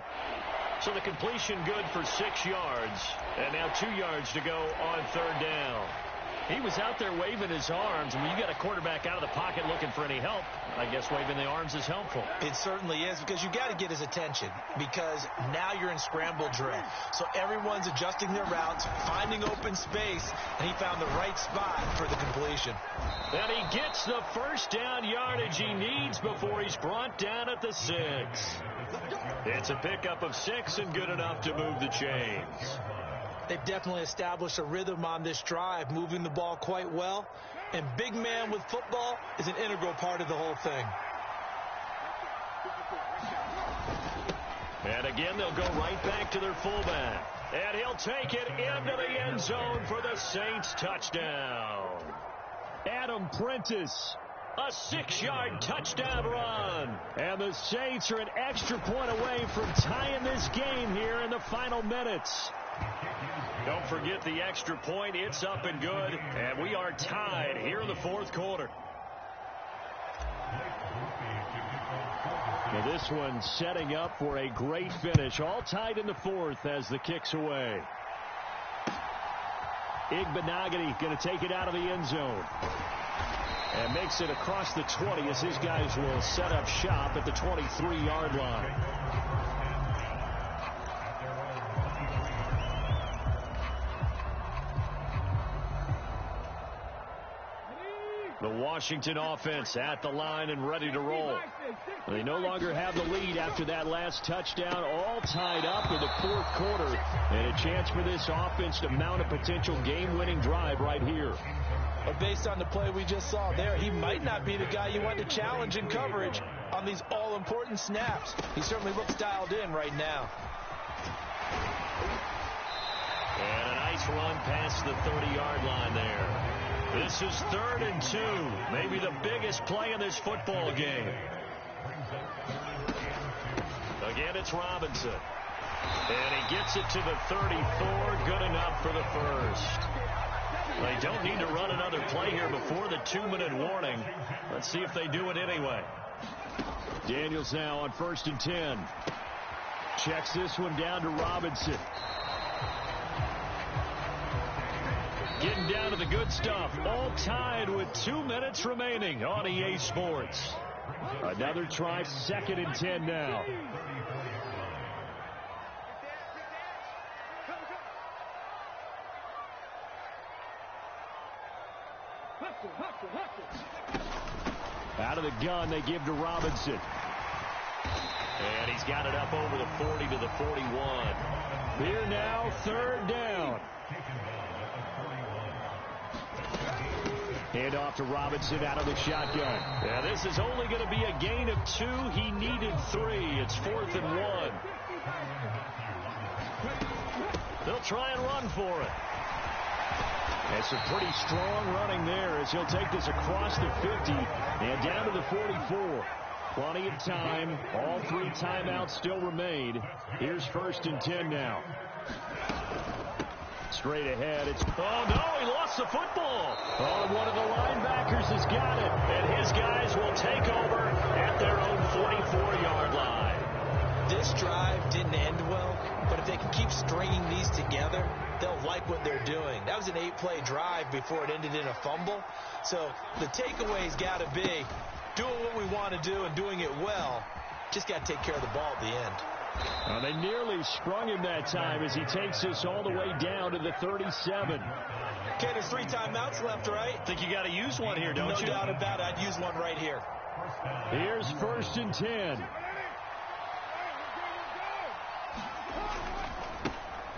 So the completion good for 6 yards. And now 2 yards to go on third down. He was out there waving his arms. And when you got a quarterback out of the pocket looking for any help, I guess waving the arms is helpful. It certainly is, because you got to get his attention, because now you're in scramble drill. So everyone's adjusting their routes, finding open space, and he found the right spot for the completion. And he gets the first down yardage he needs before he's brought down at the 6. It's a pickup of 6 and good enough to move the chains. They've definitely established a rhythm on this drive, moving the ball quite well. And big man with football is an integral part of the whole thing. And again, they'll go right back to their fullback. And he'll take it into the end zone for the Saints touchdown. Adam Prentice, a 6-yard touchdown run. And the Saints are an extra point away from tying this game here in the final minutes. Don't forget the extra point. It's up and good. And we are tied here in the fourth quarter. Now this one setting up for a great finish. All tied in the fourth as the kick's away. LLe-ge-nd going to take it out of the end zone. And makes it across the 20 as his guys will set up shop at the 23-yard line. The Washington offense at the line and ready to roll. They no longer have the lead after that last touchdown. All tied up in the fourth quarter. And a chance for this offense to mount a potential game-winning drive right here. But based on the play we just saw there, he might not be the guy you want to challenge in coverage on these all-important snaps. He certainly looks dialed in right now. And a nice run past the 30-yard line there. This is 3rd and 2. Maybe the biggest play in this football game. Again, it's Robinson. And he gets it to the 34. Good enough for the first. They don't need to run another play here before the 2-minute warning. Let's see if they do it anyway. Daniels now on 1st and 10. Checks this one down to Robinson. Getting down to the good stuff. All tied with 2 minutes remaining on EA Sports. Another try, 2nd and 10 now. Out of the gun, they give to Robinson. And he's got it up over the 40 to the 41. Here now, 3rd down. Hand off to Robinson out of the shotgun. Yeah, this is only going to be a gain of 2. He needed 3. It's 4th and 1. They'll try and run for it. That's some pretty strong running there as he'll take this across the 50 and down to the 44. Plenty of time. All 3 timeouts still remain. Here's 1st and 10 now. Straight ahead. Oh, no, he lost the football. Oh, one of the linebackers has got it. And his guys will take over at their own 44-yard line. This drive didn't end well, but if they can keep stringing these together, they'll like what they're doing. That was an 8-play drive before it ended in a fumble. So the takeaway's got to be doing what we want to do and doing it well. Just got to take care of the ball at the end. They nearly sprung him that time as he takes this all the way down to the 37. Okay, there's 3 timeouts left, right? I think you got to use one here, don't you? No doubt about it. I'd use one right here. Here's 1st and 10.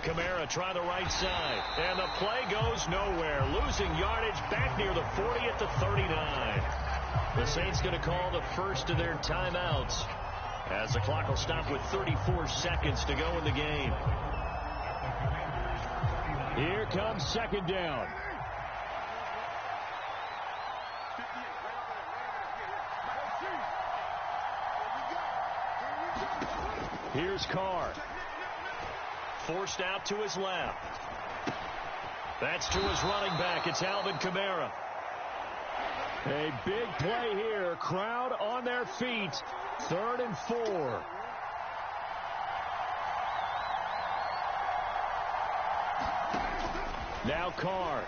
Kamara try the right side. And the play goes nowhere. Losing yardage back near the 40 at the 39. The Saints going to call the first of their timeouts as the clock will stop with 34 seconds to go in the game. Here comes 2nd down. Here's Carr. Forced out to his left. That's to his running back. It's Alvin Kamara. A big play here. Crowd on their feet. 3rd and 4. Now Carr.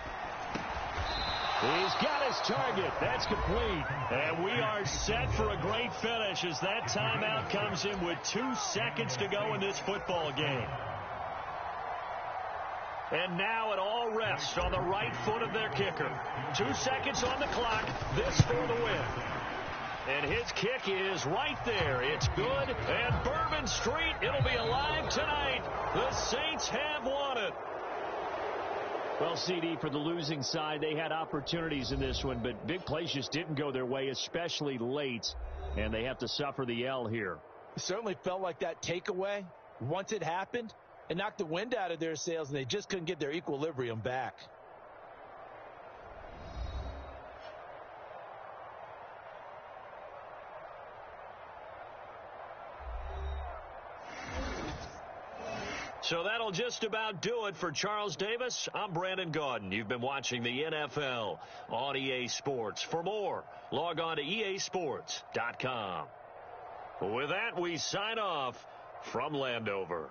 He's got his target. That's complete. And we are set for a great finish as that timeout comes in with 2 seconds to go in this football game. And now it all rests on the right foot of their kicker. 2 seconds on the clock. This for the win. And his kick is right there. It's good. And Bourbon Street, it'll be alive tonight. The Saints have won it. Well, CD, for the losing side, they had opportunities in this one, but big plays just didn't go their way, especially late, and they have to suffer the L here. It certainly felt like that takeaway, once it happened, it knocked the wind out of their sails, and they just couldn't get their equilibrium back. So that'll just about do it for Charles Davis. I'm Brandon Gaudin. You've been watching the NFL on EA Sports. For more, log on to easports.com. With that, we sign off from Landover.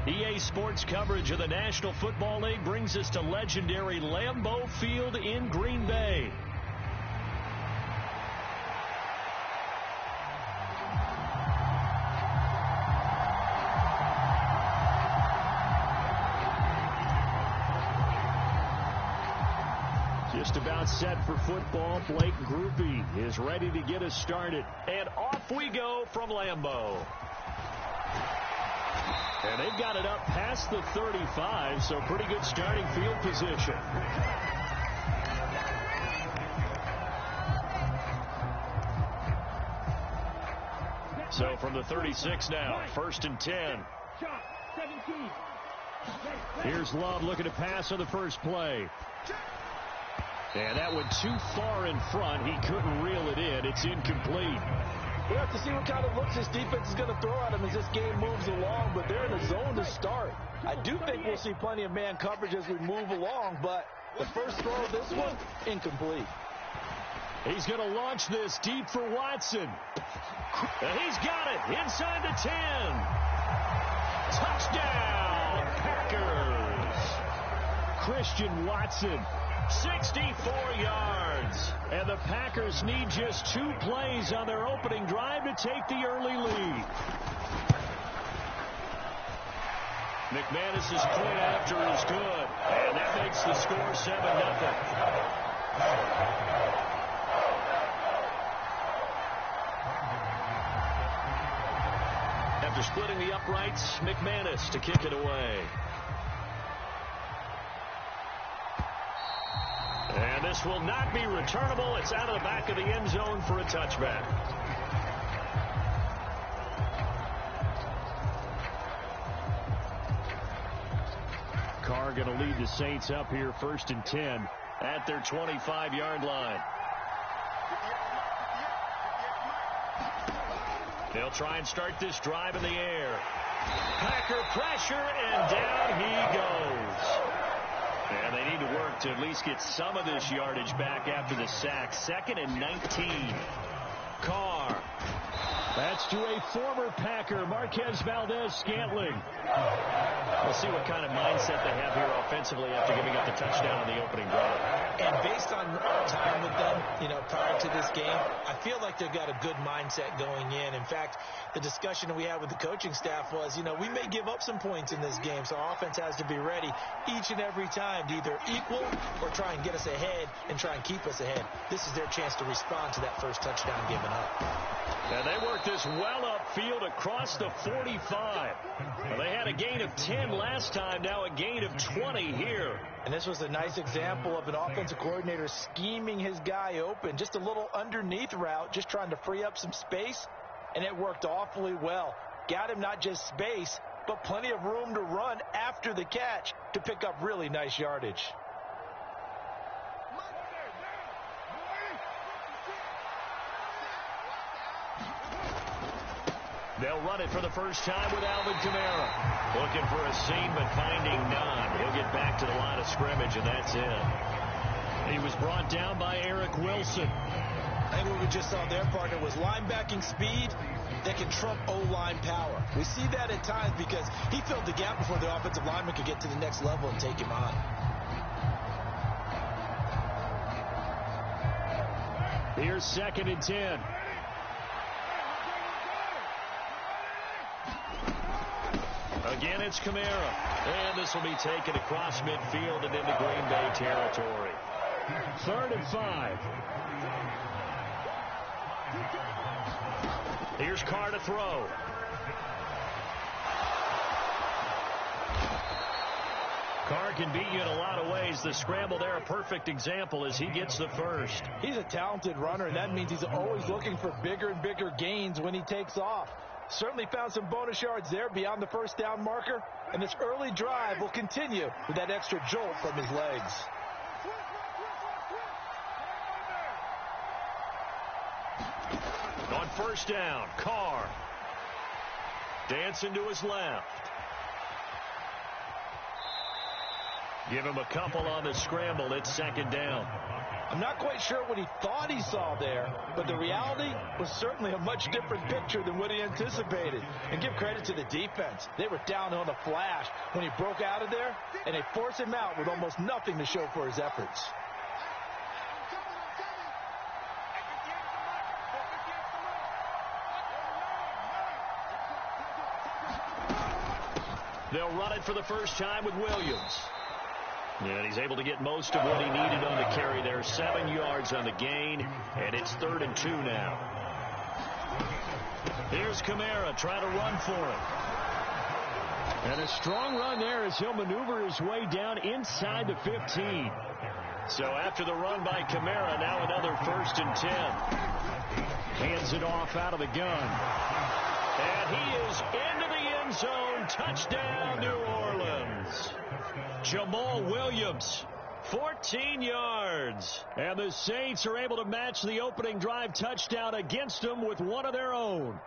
EA Sports coverage of the National Football League brings us to legendary Lambeau Field in Green Bay. Just about set for football. Blake Groupie is ready to get us started. And off we go from Lambeau. And they've got it up past the 35, so pretty good starting field position. So from the 36 now, 1st and 10. Here's Love looking to pass on the first play. And that went too far in front. He couldn't reel it in. It's incomplete. We'll have to see what kind of looks this defense is going to throw at him as this game moves along, but they're in a zone to start. I do think we'll see plenty of man coverage as we move along, but the first throw of this one, incomplete. He's going to launch this deep for Watson. And he's got it inside the 10. Touchdown, Packers. Christian Watson. 64 yards. And the Packers need just 2 plays on their opening drive to take the early lead. McManus's point after is good. And that makes the score 7-0. After splitting the uprights, McManus to kick it away. And this will not be returnable. It's out of the back of the end zone for a touchback. Carr going to lead the Saints up here 1st and 10 at their 25-yard line. They'll try and start this drive in the air. Packer pressure, and down he goes. And they need to work to at least get some of this yardage back after the sack. 2nd and 19. Carr. That's to a former Packer, Marquez Valdez-Scantling. We'll see what kind of mindset they have here offensively after giving up the touchdown on the opening drive. And based on time with them, prior to this game, I feel like they've got a good mindset going in. In fact, the discussion that we had with the coaching staff was, we may give up some points in this game, so our offense has to be ready each and every time to either equal or try and get us ahead and try and keep us ahead. This is their chance to respond to that first touchdown given up. And they worked this well upfield across the 45. Well, they had a gain of 10 last time, now a gain of 20 here. And this was a nice example of an offensive coordinator scheming his guy open. Just a little underneath route, just trying to free up some space, and it worked awfully well. Got him not just space, but plenty of room to run after the catch to pick up really nice yardage. They'll run it for the first time with Alvin Kamara. Looking for a seam, but finding none. He'll get back to the line of scrimmage, and that's it. He was brought down by Eric Wilson. I think what we just saw their partner was linebacking speed that can trump O-line power. We see that at times because he filled the gap before the offensive lineman could get to the next level and take him on. Here's 2nd and 10. Again, it's Kamara. And this will be taken across midfield and into Green Bay territory. 3rd and 5. Here's Carr to throw. Carr can beat you in a lot of ways. The scramble there, a perfect example as he gets the first. He's a talented runner, and that means he's always looking for bigger and bigger gains when he takes off. Certainly found some bonus yards there beyond the first down marker, and this early drive will continue with that extra jolt from his legs. On 1st down, Carr. Dancing to his left. Give him a couple on the scramble. It's 2nd down. I'm not quite sure what he thought he saw there, but the reality was certainly a much different picture than what he anticipated. And give credit to the defense. They were down on the flash when he broke out of there, and they forced him out with almost nothing to show for his efforts. They'll run it for the first time with Williams. And he's able to get most of what he needed on the carry there. 7 yards on the gain, and it's 3rd and 2 now. Here's Kamara trying to run for it. And a strong run there as he'll maneuver his way down inside the 15. So after the run by Kamara, now another 1st and 10. Hands it off out of the gun. And he is into the end zone. Touchdown, New Orleans. Jamal Williams, 14 yards. And the Saints are able to match the opening drive touchdown against them with one of their own.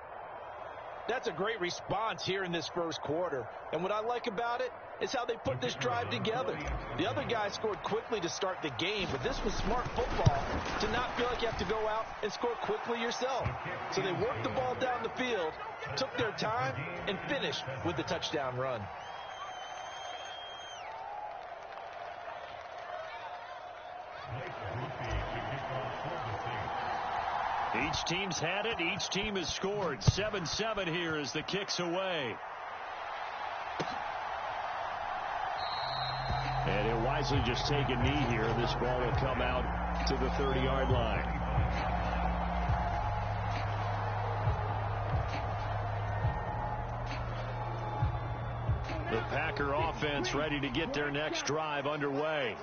That's a great response here in this first quarter. And what I like about it is how they put this drive together. The other guy scored quickly to start the game, but this was smart football to not feel like you have to go out and score quickly yourself. So they worked the ball down the field, took their time, and finished with the touchdown run. Each team's had it. Each team has scored. 7-7 here as the kick's away. And he'll wisely just take a knee here. This ball will come out to the 30-yard line. The Packer offense ready to get their next drive underway.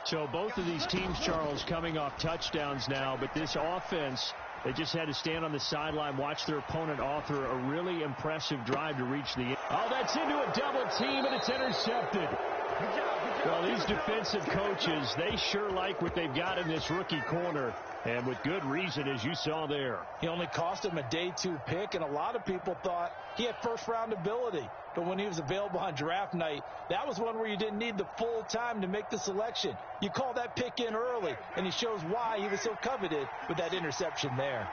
So both of these teams, Charles, coming off touchdowns now, but this offense, they just had to stand on the sideline, watch their opponent author a really impressive drive to reach the end. Oh, that's into a double team, and it's intercepted. Well, these defensive coaches, they sure like what they've got in this rookie corner, and with good reason, as you saw there. He only cost him a day 2 pick, and a lot of people thought he had first-round ability. But when he was available on draft night, that was one where you didn't need the full time to make the selection. You call that pick in early, and he shows why he was so coveted with that interception there.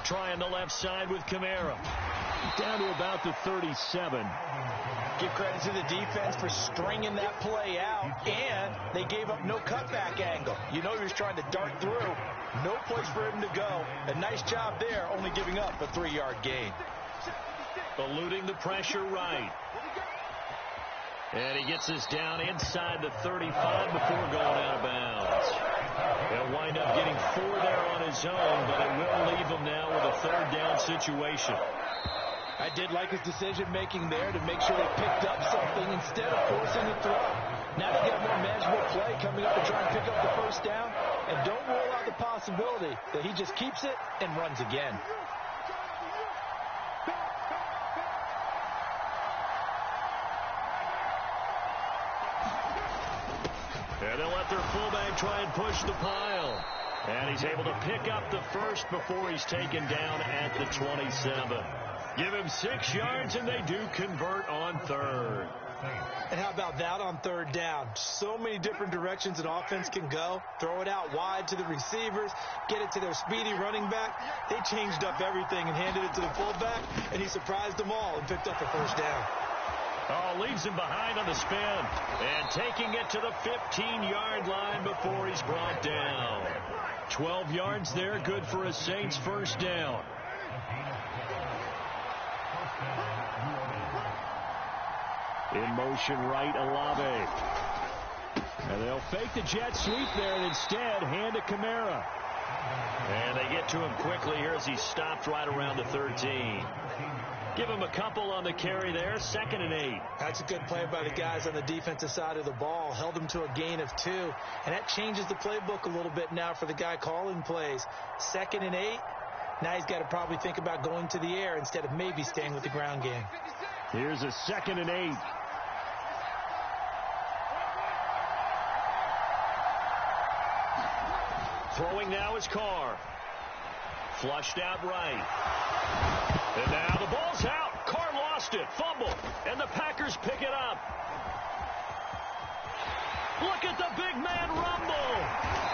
Trying the left side with Kamara. Down to about the 37. Give credit to the defense for stringing that play out, and they gave up no cutback angle. You know he was trying to dart through. No place for him to go. A nice job there, only giving up a 3-yard gain. Eluding the pressure right. And he gets us down inside the 35 before going out of bounds. He'll wind up getting 4 there on his own, but it will leave him now with a 3rd down situation. I did like his decision-making there to make sure they picked up something instead of forcing the throw. Now they got more manageable play coming up to try and pick up the 1st down, and don't rule out the possibility that he just keeps it and runs again. And they'll let their fullback try and push the pile. And he's able to pick up the 1st before he's taken down at the 27. Give him 6 yards, and they do convert on 3rd. And how about that on 3rd down? So many different directions an offense can go. Throw it out wide to the receivers, get it to their speedy running back. They changed up everything and handed it to the fullback, and he surprised them all and picked up the 1st down. Oh, leaves him behind on the spin. And taking it to the 15-yard line before he's brought down. 12 yards there, good for a Saints 1st down. In motion right, LLe-ge-nd. And they'll fake the jet sweep there and instead hand to Kamara. And they get to him quickly here as he stopped right around the 13. Give him a couple on the carry there, 2nd and 8. That's a good play by the guys on the defensive side of the ball. Held them to a gain of 2. And that changes the playbook a little bit now for the guy calling plays. 2nd and 8. Now he's got to probably think about going to the air instead of maybe staying with the ground game. Here's a 2nd and 8. Throwing now is Carr. Flushed out right. And now the ball's out. Carr lost it. Fumble. And the Packers pick it up. Look at the big man rumble.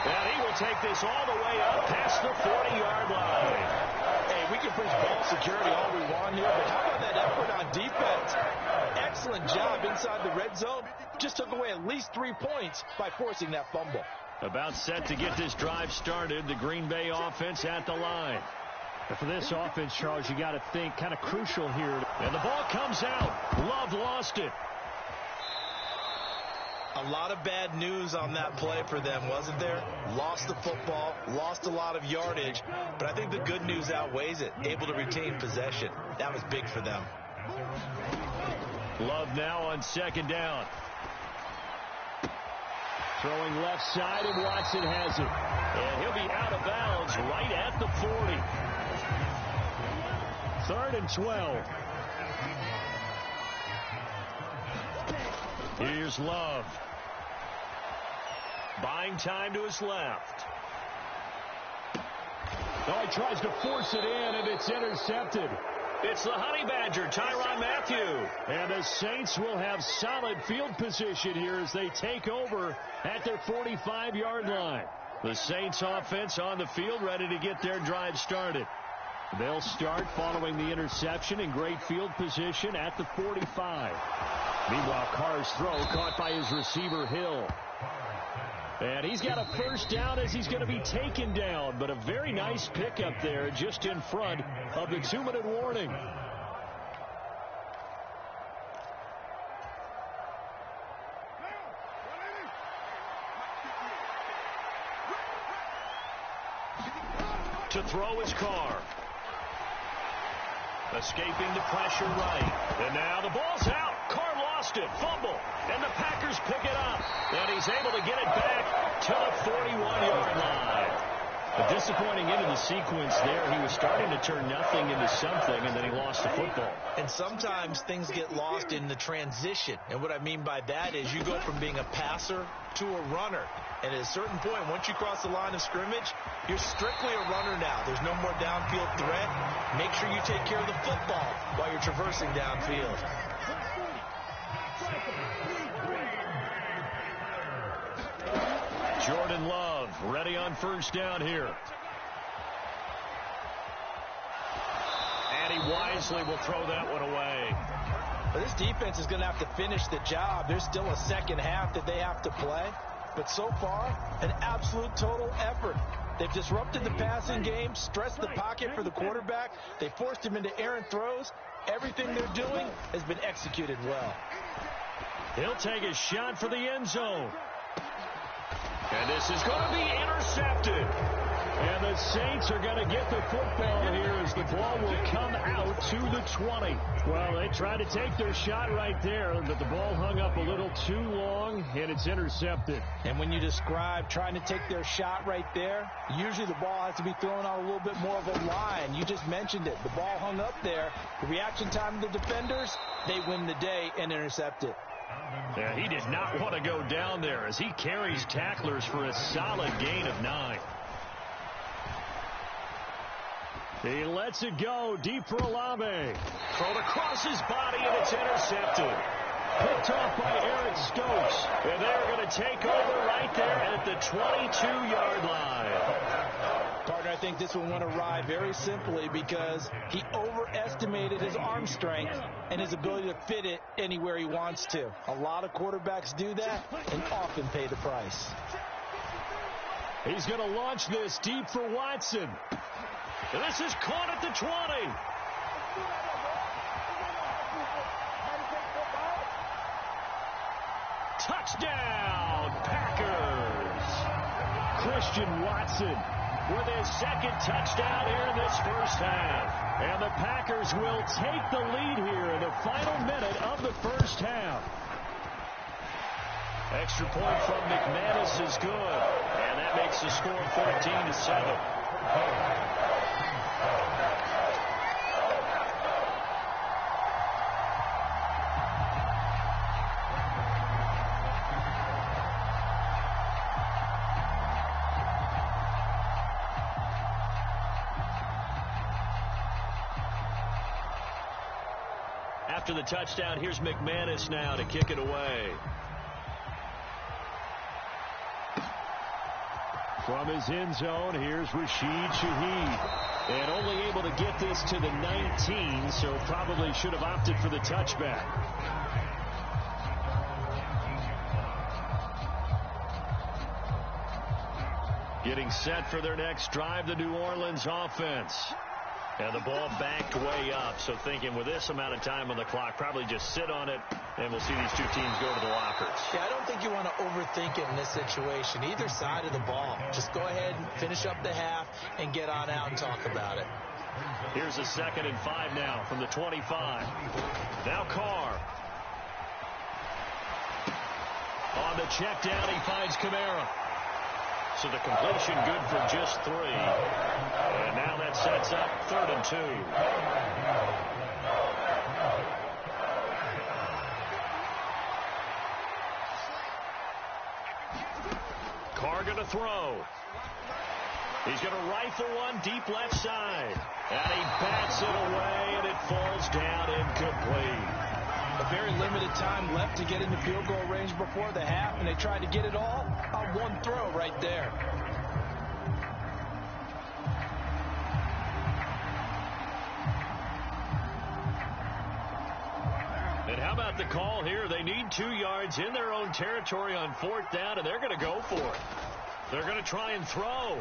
And he will take this all the way up past the 40-yard line. Hey, we can preach ball security all we want here, but how about that effort on defense? Excellent job inside the red zone. Just took away at least 3 points by forcing that fumble. About set to get this drive started. The Green Bay offense at the line. But for this offense, Charles, you got to think kind of crucial here. And the ball comes out. Love lost it. A lot of bad news on that play for them, wasn't there? Lost the football, lost a lot of yardage, but I think the good news outweighs it. Able to retain possession. That was big for them. Love now on second down. Throwing left side, and Watson has it. And he'll be out of bounds right at the 40. 3rd and 12. Here's Love. Buying time to his left. Oh, he tries to force it in, and it's intercepted. It's the Honey Badger, Tyrann Mathieu. And the Saints will have solid field position here as they take over at their 45-yard line. The Saints offense on the field, ready to get their drive started. They'll start following the interception in great field position at the 45. Meanwhile, Carr's throw caught by his receiver, Hill. And he's got a first down as he's going to be taken down. But a very nice pickup there just in front of the 2-minute warning. To throw his Carr. Escaping the pressure right. And now the ball's out. Carr lost it. Fumble. And the Packers pick it up. And he's able to get it back to the 41-yard line. A disappointing end of the sequence there. He was starting to turn nothing into something, and then he lost the football. And sometimes things get lost in the transition. And what I mean by that is you go from being a passer to a runner. And at a certain point, once you cross the line of scrimmage, you're strictly a runner now. There's no more downfield threat. Make sure you take care of the football while you're traversing downfield. Jordan Love ready on first down here. And he wisely will throw that one away. But this defense is going to have to finish the job. There's still a second half that they have to play. But so far, an absolute total effort. They've disrupted the passing game, stressed the pocket for the quarterback. They forced him into errant throws. Everything they're doing has been executed well. He'll take a shot for the end zone. And this is going to be intercepted. And the Saints are going to get the football here as the ball will come out to the 20. Well, they tried to take their shot right there, but the ball hung up a little too long, and it's intercepted. And when you describe trying to take their shot right there, usually the ball has to be thrown on a little bit more of a line. You just mentioned it. The ball hung up there. The reaction time of the defenders, they win the day and intercept it. Yeah, he did not want to go down there as he carries tacklers for a solid gain of 9. He lets it go deep for LLe-ge-nd. Thrown across his body, and it's intercepted. Picked off by Eric Stokes. And they're going to take over right there at the 22-yard line. Partner, I think this one went awry very simply because he overestimated his arm strength and his ability to fit it anywhere he wants to. A lot of quarterbacks do that and often pay the price. He's going to launch this deep for Watson. And this is caught at the 20. Touchdown, Packers. Christian Watson with his second touchdown here in this first half. And the Packers will take the lead here in the final minute of the first half. Extra point from McManus is good. And that makes the score 14-7. After the touchdown, here's McManus now to kick it away. From his end zone, here's Rashid Shaheed. And only able to get this to the 19, so probably should have opted for the touchback. Getting set for their next drive, the New Orleans offense. And the ball backed way up, so thinking with this amount of time on the clock, probably just sit on it, and we'll see these two teams go to the lockers. Yeah, I don't think you want to thinking in this situation, either side of the ball. Just go ahead and finish up the half and get on out and talk about it. Here's a 2nd and 5 now from the 25. Now Carr. On the check down, he finds Kamara. So the completion good for just 3. And now that sets up 3rd and 2. Carr going to throw. He's going to rifle one deep left side. And he bats it away, and it falls down incomplete. A very limited time left to get into field goal range before the half, and they tried to get it all on one throw right there. And how about the call here? They need 2 yards in their own territory on 4th down, and they're going to go for it. They're going to try and throw.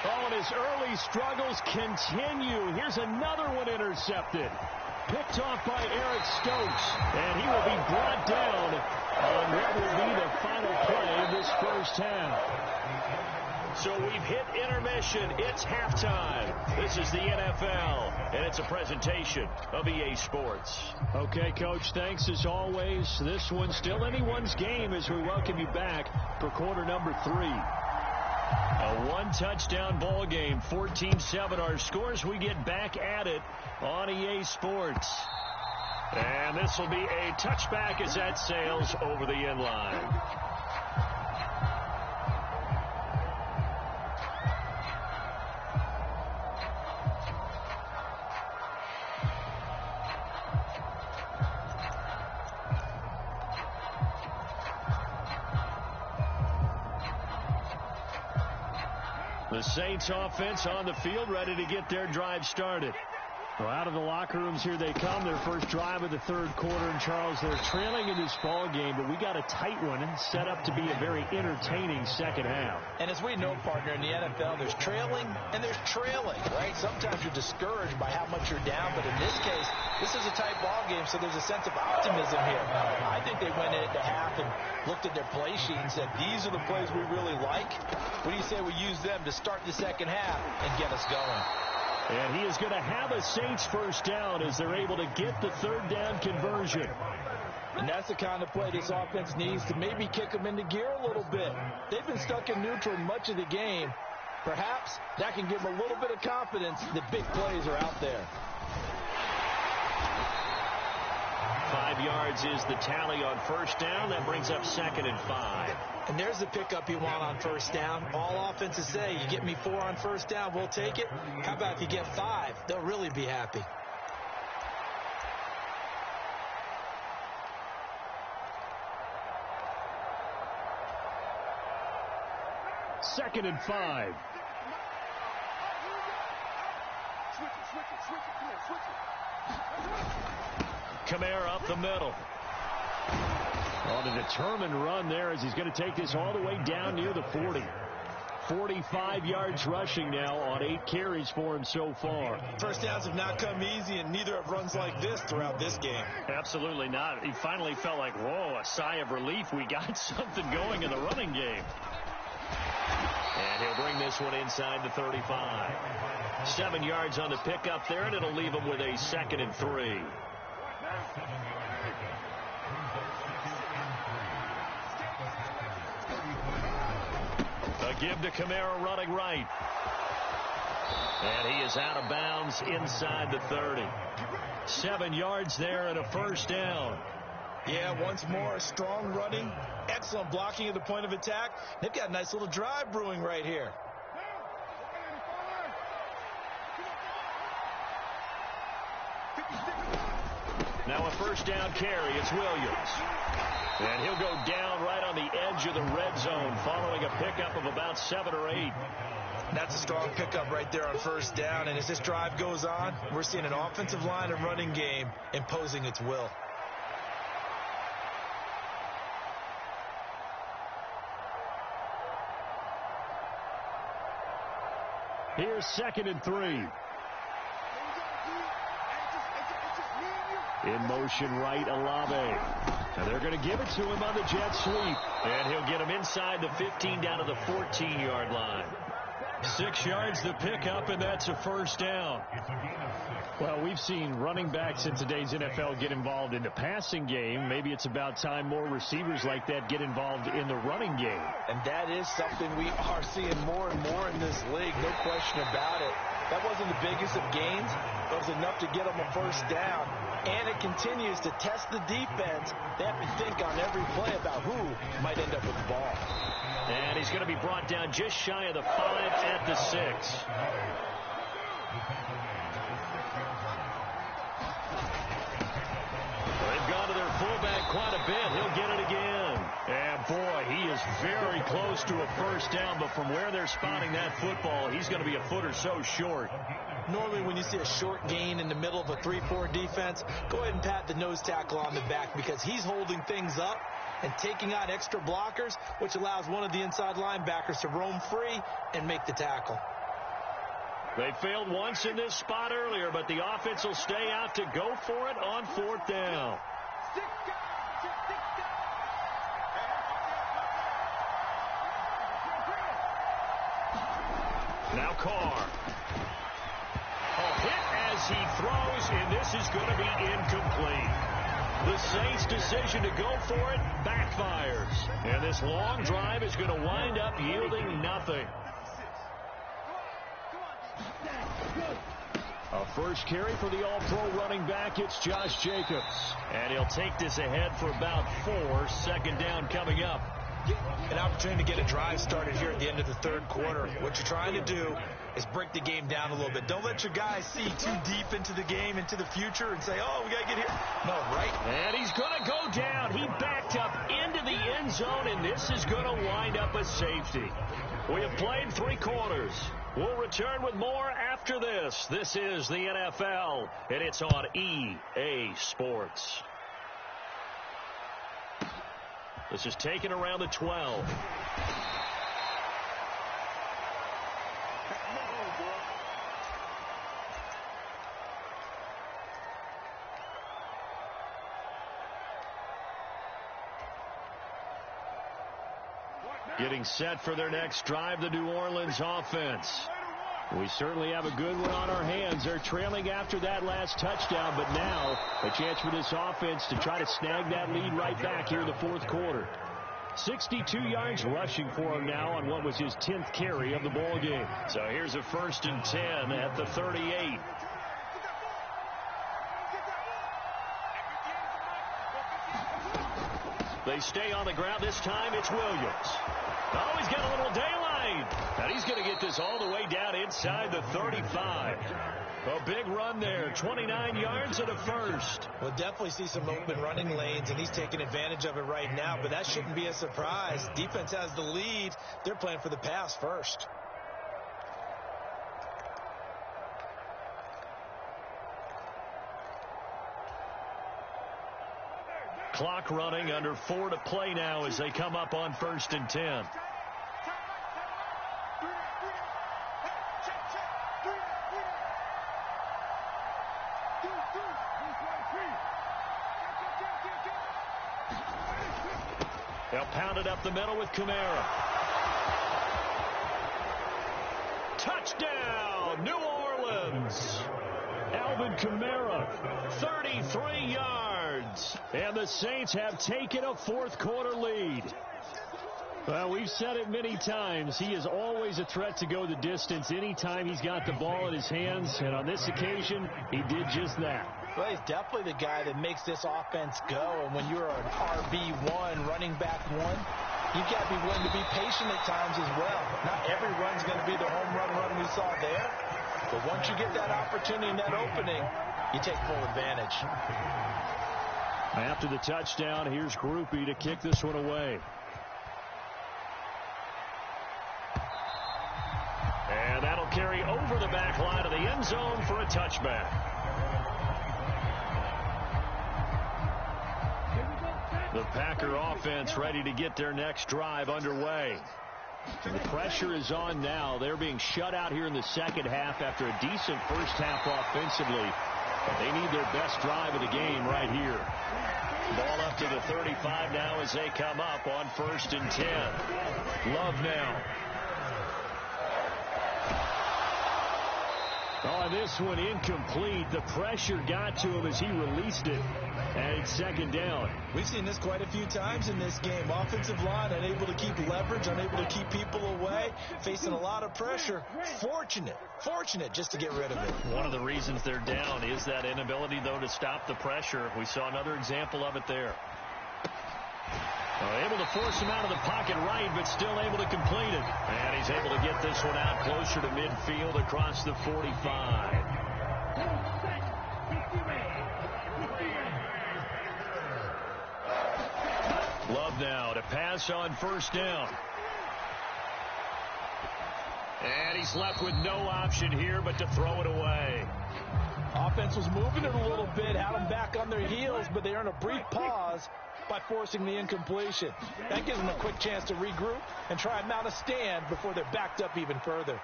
Oh, and his early struggles continue. Here's another one intercepted. Picked off by Eric Stokes. And he will be brought down on what will be the final play of this first half. So we've hit intermission. It's halftime. This is the NFL, and it's a presentation of EA Sports. Okay, Coach, thanks as always. This one's still anyone's game as we welcome you back for quarter number 3. A 1-touchdown ball game, 14-7 our scores. We get back at it on EA Sports. And this will be a touchback as that sails over the end line. The Saints offense on the field, ready to get their drive started. Well, out of the locker rooms here they come. Their first drive of the 3rd quarter. And, Charles, they're trailing in this ball game, but we got a tight one set up to be a very entertaining second half. And as we know, partner, in the NFL, there's trailing and there's trailing, right? Sometimes you're discouraged by how much you're down, but in this case, this is a tight ball game, so there's a sense of optimism here. I think they went into half and looked at their play sheet and said, these are the plays we really like. What do you say we use them to start the second half and get us going? And he is going to have a Saints first down as they're able to get the 3rd down conversion. And that's the kind of play this offense needs to maybe kick them into gear a little bit. They've been stuck in neutral much of the game. Perhaps that can give them a little bit of confidence that big plays are out there. 5 yards is the tally on first down. That brings up 2nd and 5. And there's the pickup you want on first down. All offenses say, you get me 4 on first down, we'll take it. How about if you get 5? They'll really be happy. Second and 5. Kamara up the middle. On a determined run there as he's going to take this all the way down near the 40. 45 yards rushing now on 8 carries for him so far. First downs have not come easy, and neither have runs like this throughout this game. Absolutely not. He finally felt like, whoa, a sigh of relief. We got something going in the running game. And he'll bring this one inside the 35. 7 yards on the pickup there, and it'll leave him with a 2nd and 3. A give to Kamara running right. And he is out of bounds inside the 30. 7 yards there and a first down. Yeah, once more, strong running, excellent blocking at the point of attack. They've got a nice little drive brewing right here. Now a first down carry. It's Williams. And he'll go down right on the edge of the red zone following a pickup of about 7 or 8. That's a strong pickup right there on first down. And as this drive goes on, we're seeing an offensive line and running game imposing its will. Here's 2nd and 3. In motion right, LLe-ge-nd. And they're going to give it to him on the jet sweep. And he'll get him inside the 15 down to the 14-yard line. 6 yards to pick up, and that's a first down. Well, we've seen running backs in today's NFL get involved in the passing game. Maybe it's about time more receivers like that get involved in the running game. And that is something we are seeing more and more in this league, no question about it. That wasn't the biggest of gains, but it was enough to get them a first down. And it continues to test the defense. They have to think on every play about who might end up with the ball. And he's going to be brought down just shy of the 5 at the 6. They've gone to their fullback quite a bit. He'll get it again. And boy, he is very close to a first down, but from where they're spotting that football, he's going to be a foot or so short. Normally when you see a short gain in the middle of a 3-4 defense, go ahead and pat the nose tackle on the back because he's holding things up and taking out extra blockers, which allows one of the inside linebackers to roam free and make the tackle. They failed once in this spot earlier, but the offense will stay out to go for it on 4th down. Now Carr. A hit as he throws, and this is going to be incomplete. The Saints' decision to go for it backfires. And this long drive is going to wind up yielding nothing. A first carry for the all-pro running back. It's Josh Jacobs. And he'll take this ahead for about 4. 2nd down coming up. An opportunity to get a drive started here at the end of the 3rd quarter. What you're trying to do is break the game down a little bit. Don't let your guys see too deep into the game, into the future, and say, oh, we got to get here. No, right? And he's going to go down. He backed up into the end zone, and this is going to wind up a safety. We have played 3 quarters. We'll return with more after this. This is the NFL, and it's on EA Sports. This is taken around the 12. Getting set for their next drive, the New Orleans offense. We certainly have a good one on our hands. They're trailing after that last touchdown, but now a chance for this offense to try to snag that lead right back here in the 4th quarter. 62 yards rushing for him now on what was his 10th carry of the ball game. So here's a 1st and 10 at the 38. They stay on the ground. This time it's Williams. Oh, he's got a little daylight. And he's going to get this all the way down inside the 35. A big run there. 29 yards and a first. We'll definitely see some open running lanes, and he's taking advantage of it right now. But that shouldn't be a surprise. Defense has the lead. They're playing for the pass first. Clock running, under 4 to play now as they come up on 1st and 10. They'll pound it up the middle with Kamara. Touchdown, New Orleans. Alvin Kamara, 33 yards. And the Saints have taken a 4th quarter lead. Well, we've said it many times. He is always a threat to go the distance anytime he's got the ball in his hands. And on this occasion, he did just that. Well, he's definitely the guy that makes this offense go. And when you're an RB1, running back 1, you've got to be willing to be patient at times as well. Not every run's going to be the home run we saw there. But once you get that opportunity and that opening, you take full advantage. After the touchdown, here's Groupie to kick this one away. And that'll carry over the back line of the end zone for a touchback. The Packer offense ready to get their next drive underway. And the pressure is on now. They're being shut out here in the second half after a decent first half offensively. They need their best drive of the game right here. Ball up to the 35 now as they come up on 1st and 10. Love now. Oh, this one incomplete. The pressure got to him as he released it. And it's 2nd down. We've seen this quite a few times in this game. Offensive line unable to keep leverage, unable to keep people away, facing a lot of pressure. Fortunate just to get rid of it. One of the reasons they're down is that inability, though, to stop the pressure. We saw another example of it there. Able to force him out of the pocket right, but still able to complete it. And he's able to get this one out closer to midfield across the 45. Love now to pass on 1st down. And he's left with no option here but to throw it away. Offense was moving it a little bit, had them back on their heels, but they earned a brief pause by forcing the incompletion. That gives them a quick chance to regroup and try and mount a stand before they're backed up even further.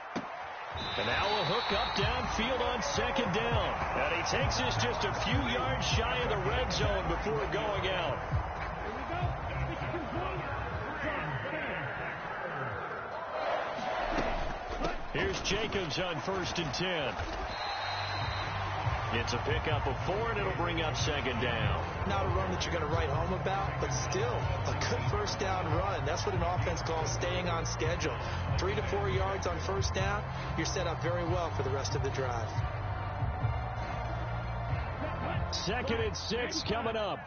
And now a hook up downfield on 2nd down. And he takes this just a few yards shy of the red zone before going out. Here's Jacobs on 1st and 10. It's a pickup of 4, and it'll bring up 2nd down. Not a run that you're going to write home about, but still a good 1st down run. That's what an offense calls staying on schedule. 3 to 4 yards on 1st down, you're set up very well for the rest of the drive. 2nd and 6 coming up.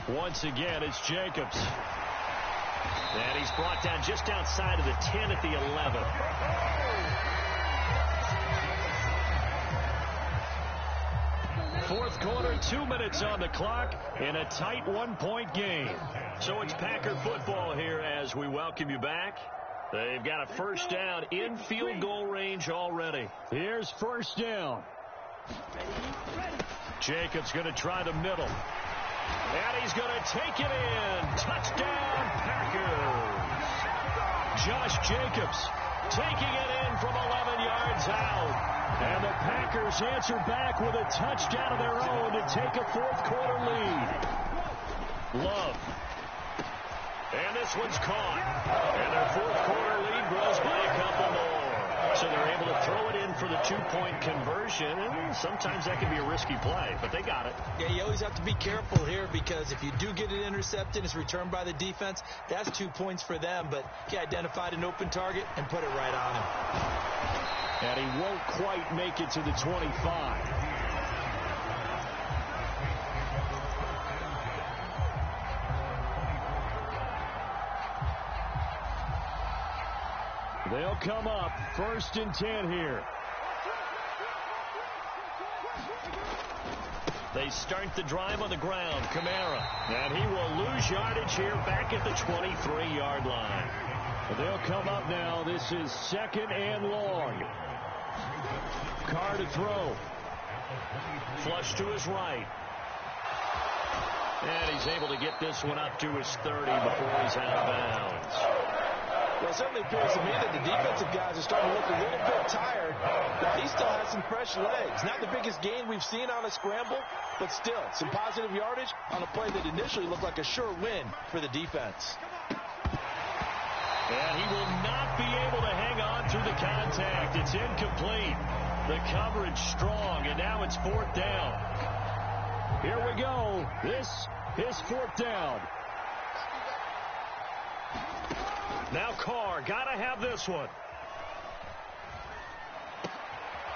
Once again, it's Jacobs. And he's brought down just outside of the 10 at the 11. Fourth quarter, 2 minutes on the clock in a tight 1-point game. So it's Packer football here as we welcome you back. They've got a 1st down in field goal range already. Here's 1st down. Jacobs going to try the middle. And he's going to take it in. Touchdown, Packers. Josh Jacobs taking it in from 11 yards out. And the Packers answer back with a touchdown of their own to take a 4th quarter lead. Love. And this one's caught. And their 4th quarter lead grows by a couple more. So they're able to throw it in for the 2-point conversion. And sometimes that can be a risky play, but they got it. Yeah, you always have to be careful here because if you do get it intercepted, it's returned by the defense. That's 2 points for them, but he identified an open target and put it right on him. And he won't quite make it to the 25. They'll come up 1st and 10 here. They start the drive on the ground. Kamara. And he will lose yardage here back at the 23-yard line. They'll come up now. This is 2nd and long. Carr to throw. Flush to his right. And he's able to get this one up to his 30 before he's out of bounds. Well, it certainly appears to me that the defensive guys are starting to look a little bit tired, but he still has some fresh legs. Not the biggest gain we've seen on a scramble, but still some positive yardage on a play that initially looked like a sure win for the defense. And he will not be able to hang on through the contact. It's incomplete. The coverage strong, and now it's 4th down. Here we go. This is 4th down. Now Carr, gotta have this one.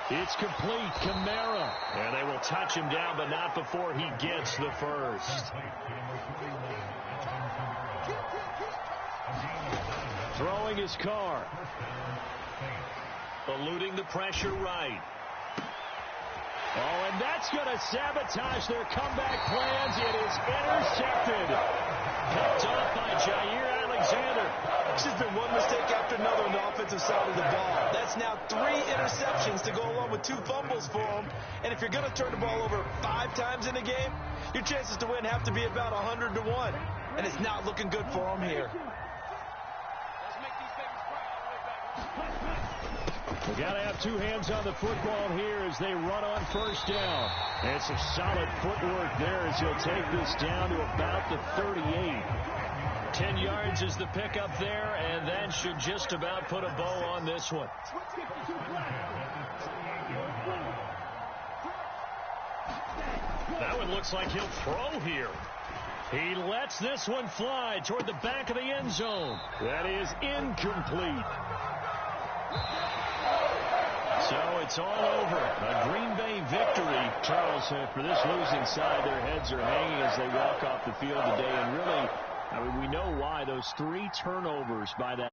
It's complete. Kamara. And they will touch him down, but not before he gets the first. Throwing his Carr. Eluding the pressure right. Oh, and that's going to sabotage their comeback plans. It is intercepted. Picked off by Jair Alexander. It's just been one mistake after another on the offensive side of the ball. That's now 3 interceptions to go along with 2 fumbles for him. And if you're going to turn the ball over 5 times in a game, your chances to win have to be about 100 to 1. And it's not looking good for him here. We got to have two hands on the football here as they run on first down. And some solid footwork there as he'll take this down to about the 38. 10 yards is the pickup there, and that should just about put a bow on this one. That one looks like he'll throw here. He lets this one fly toward the back of the end zone. That is incomplete. So it's all over. A Green Bay victory. Charles, for this losing side, their heads are hanging as they walk off the field today. And really, I mean, we know why. Those 3 turnovers by that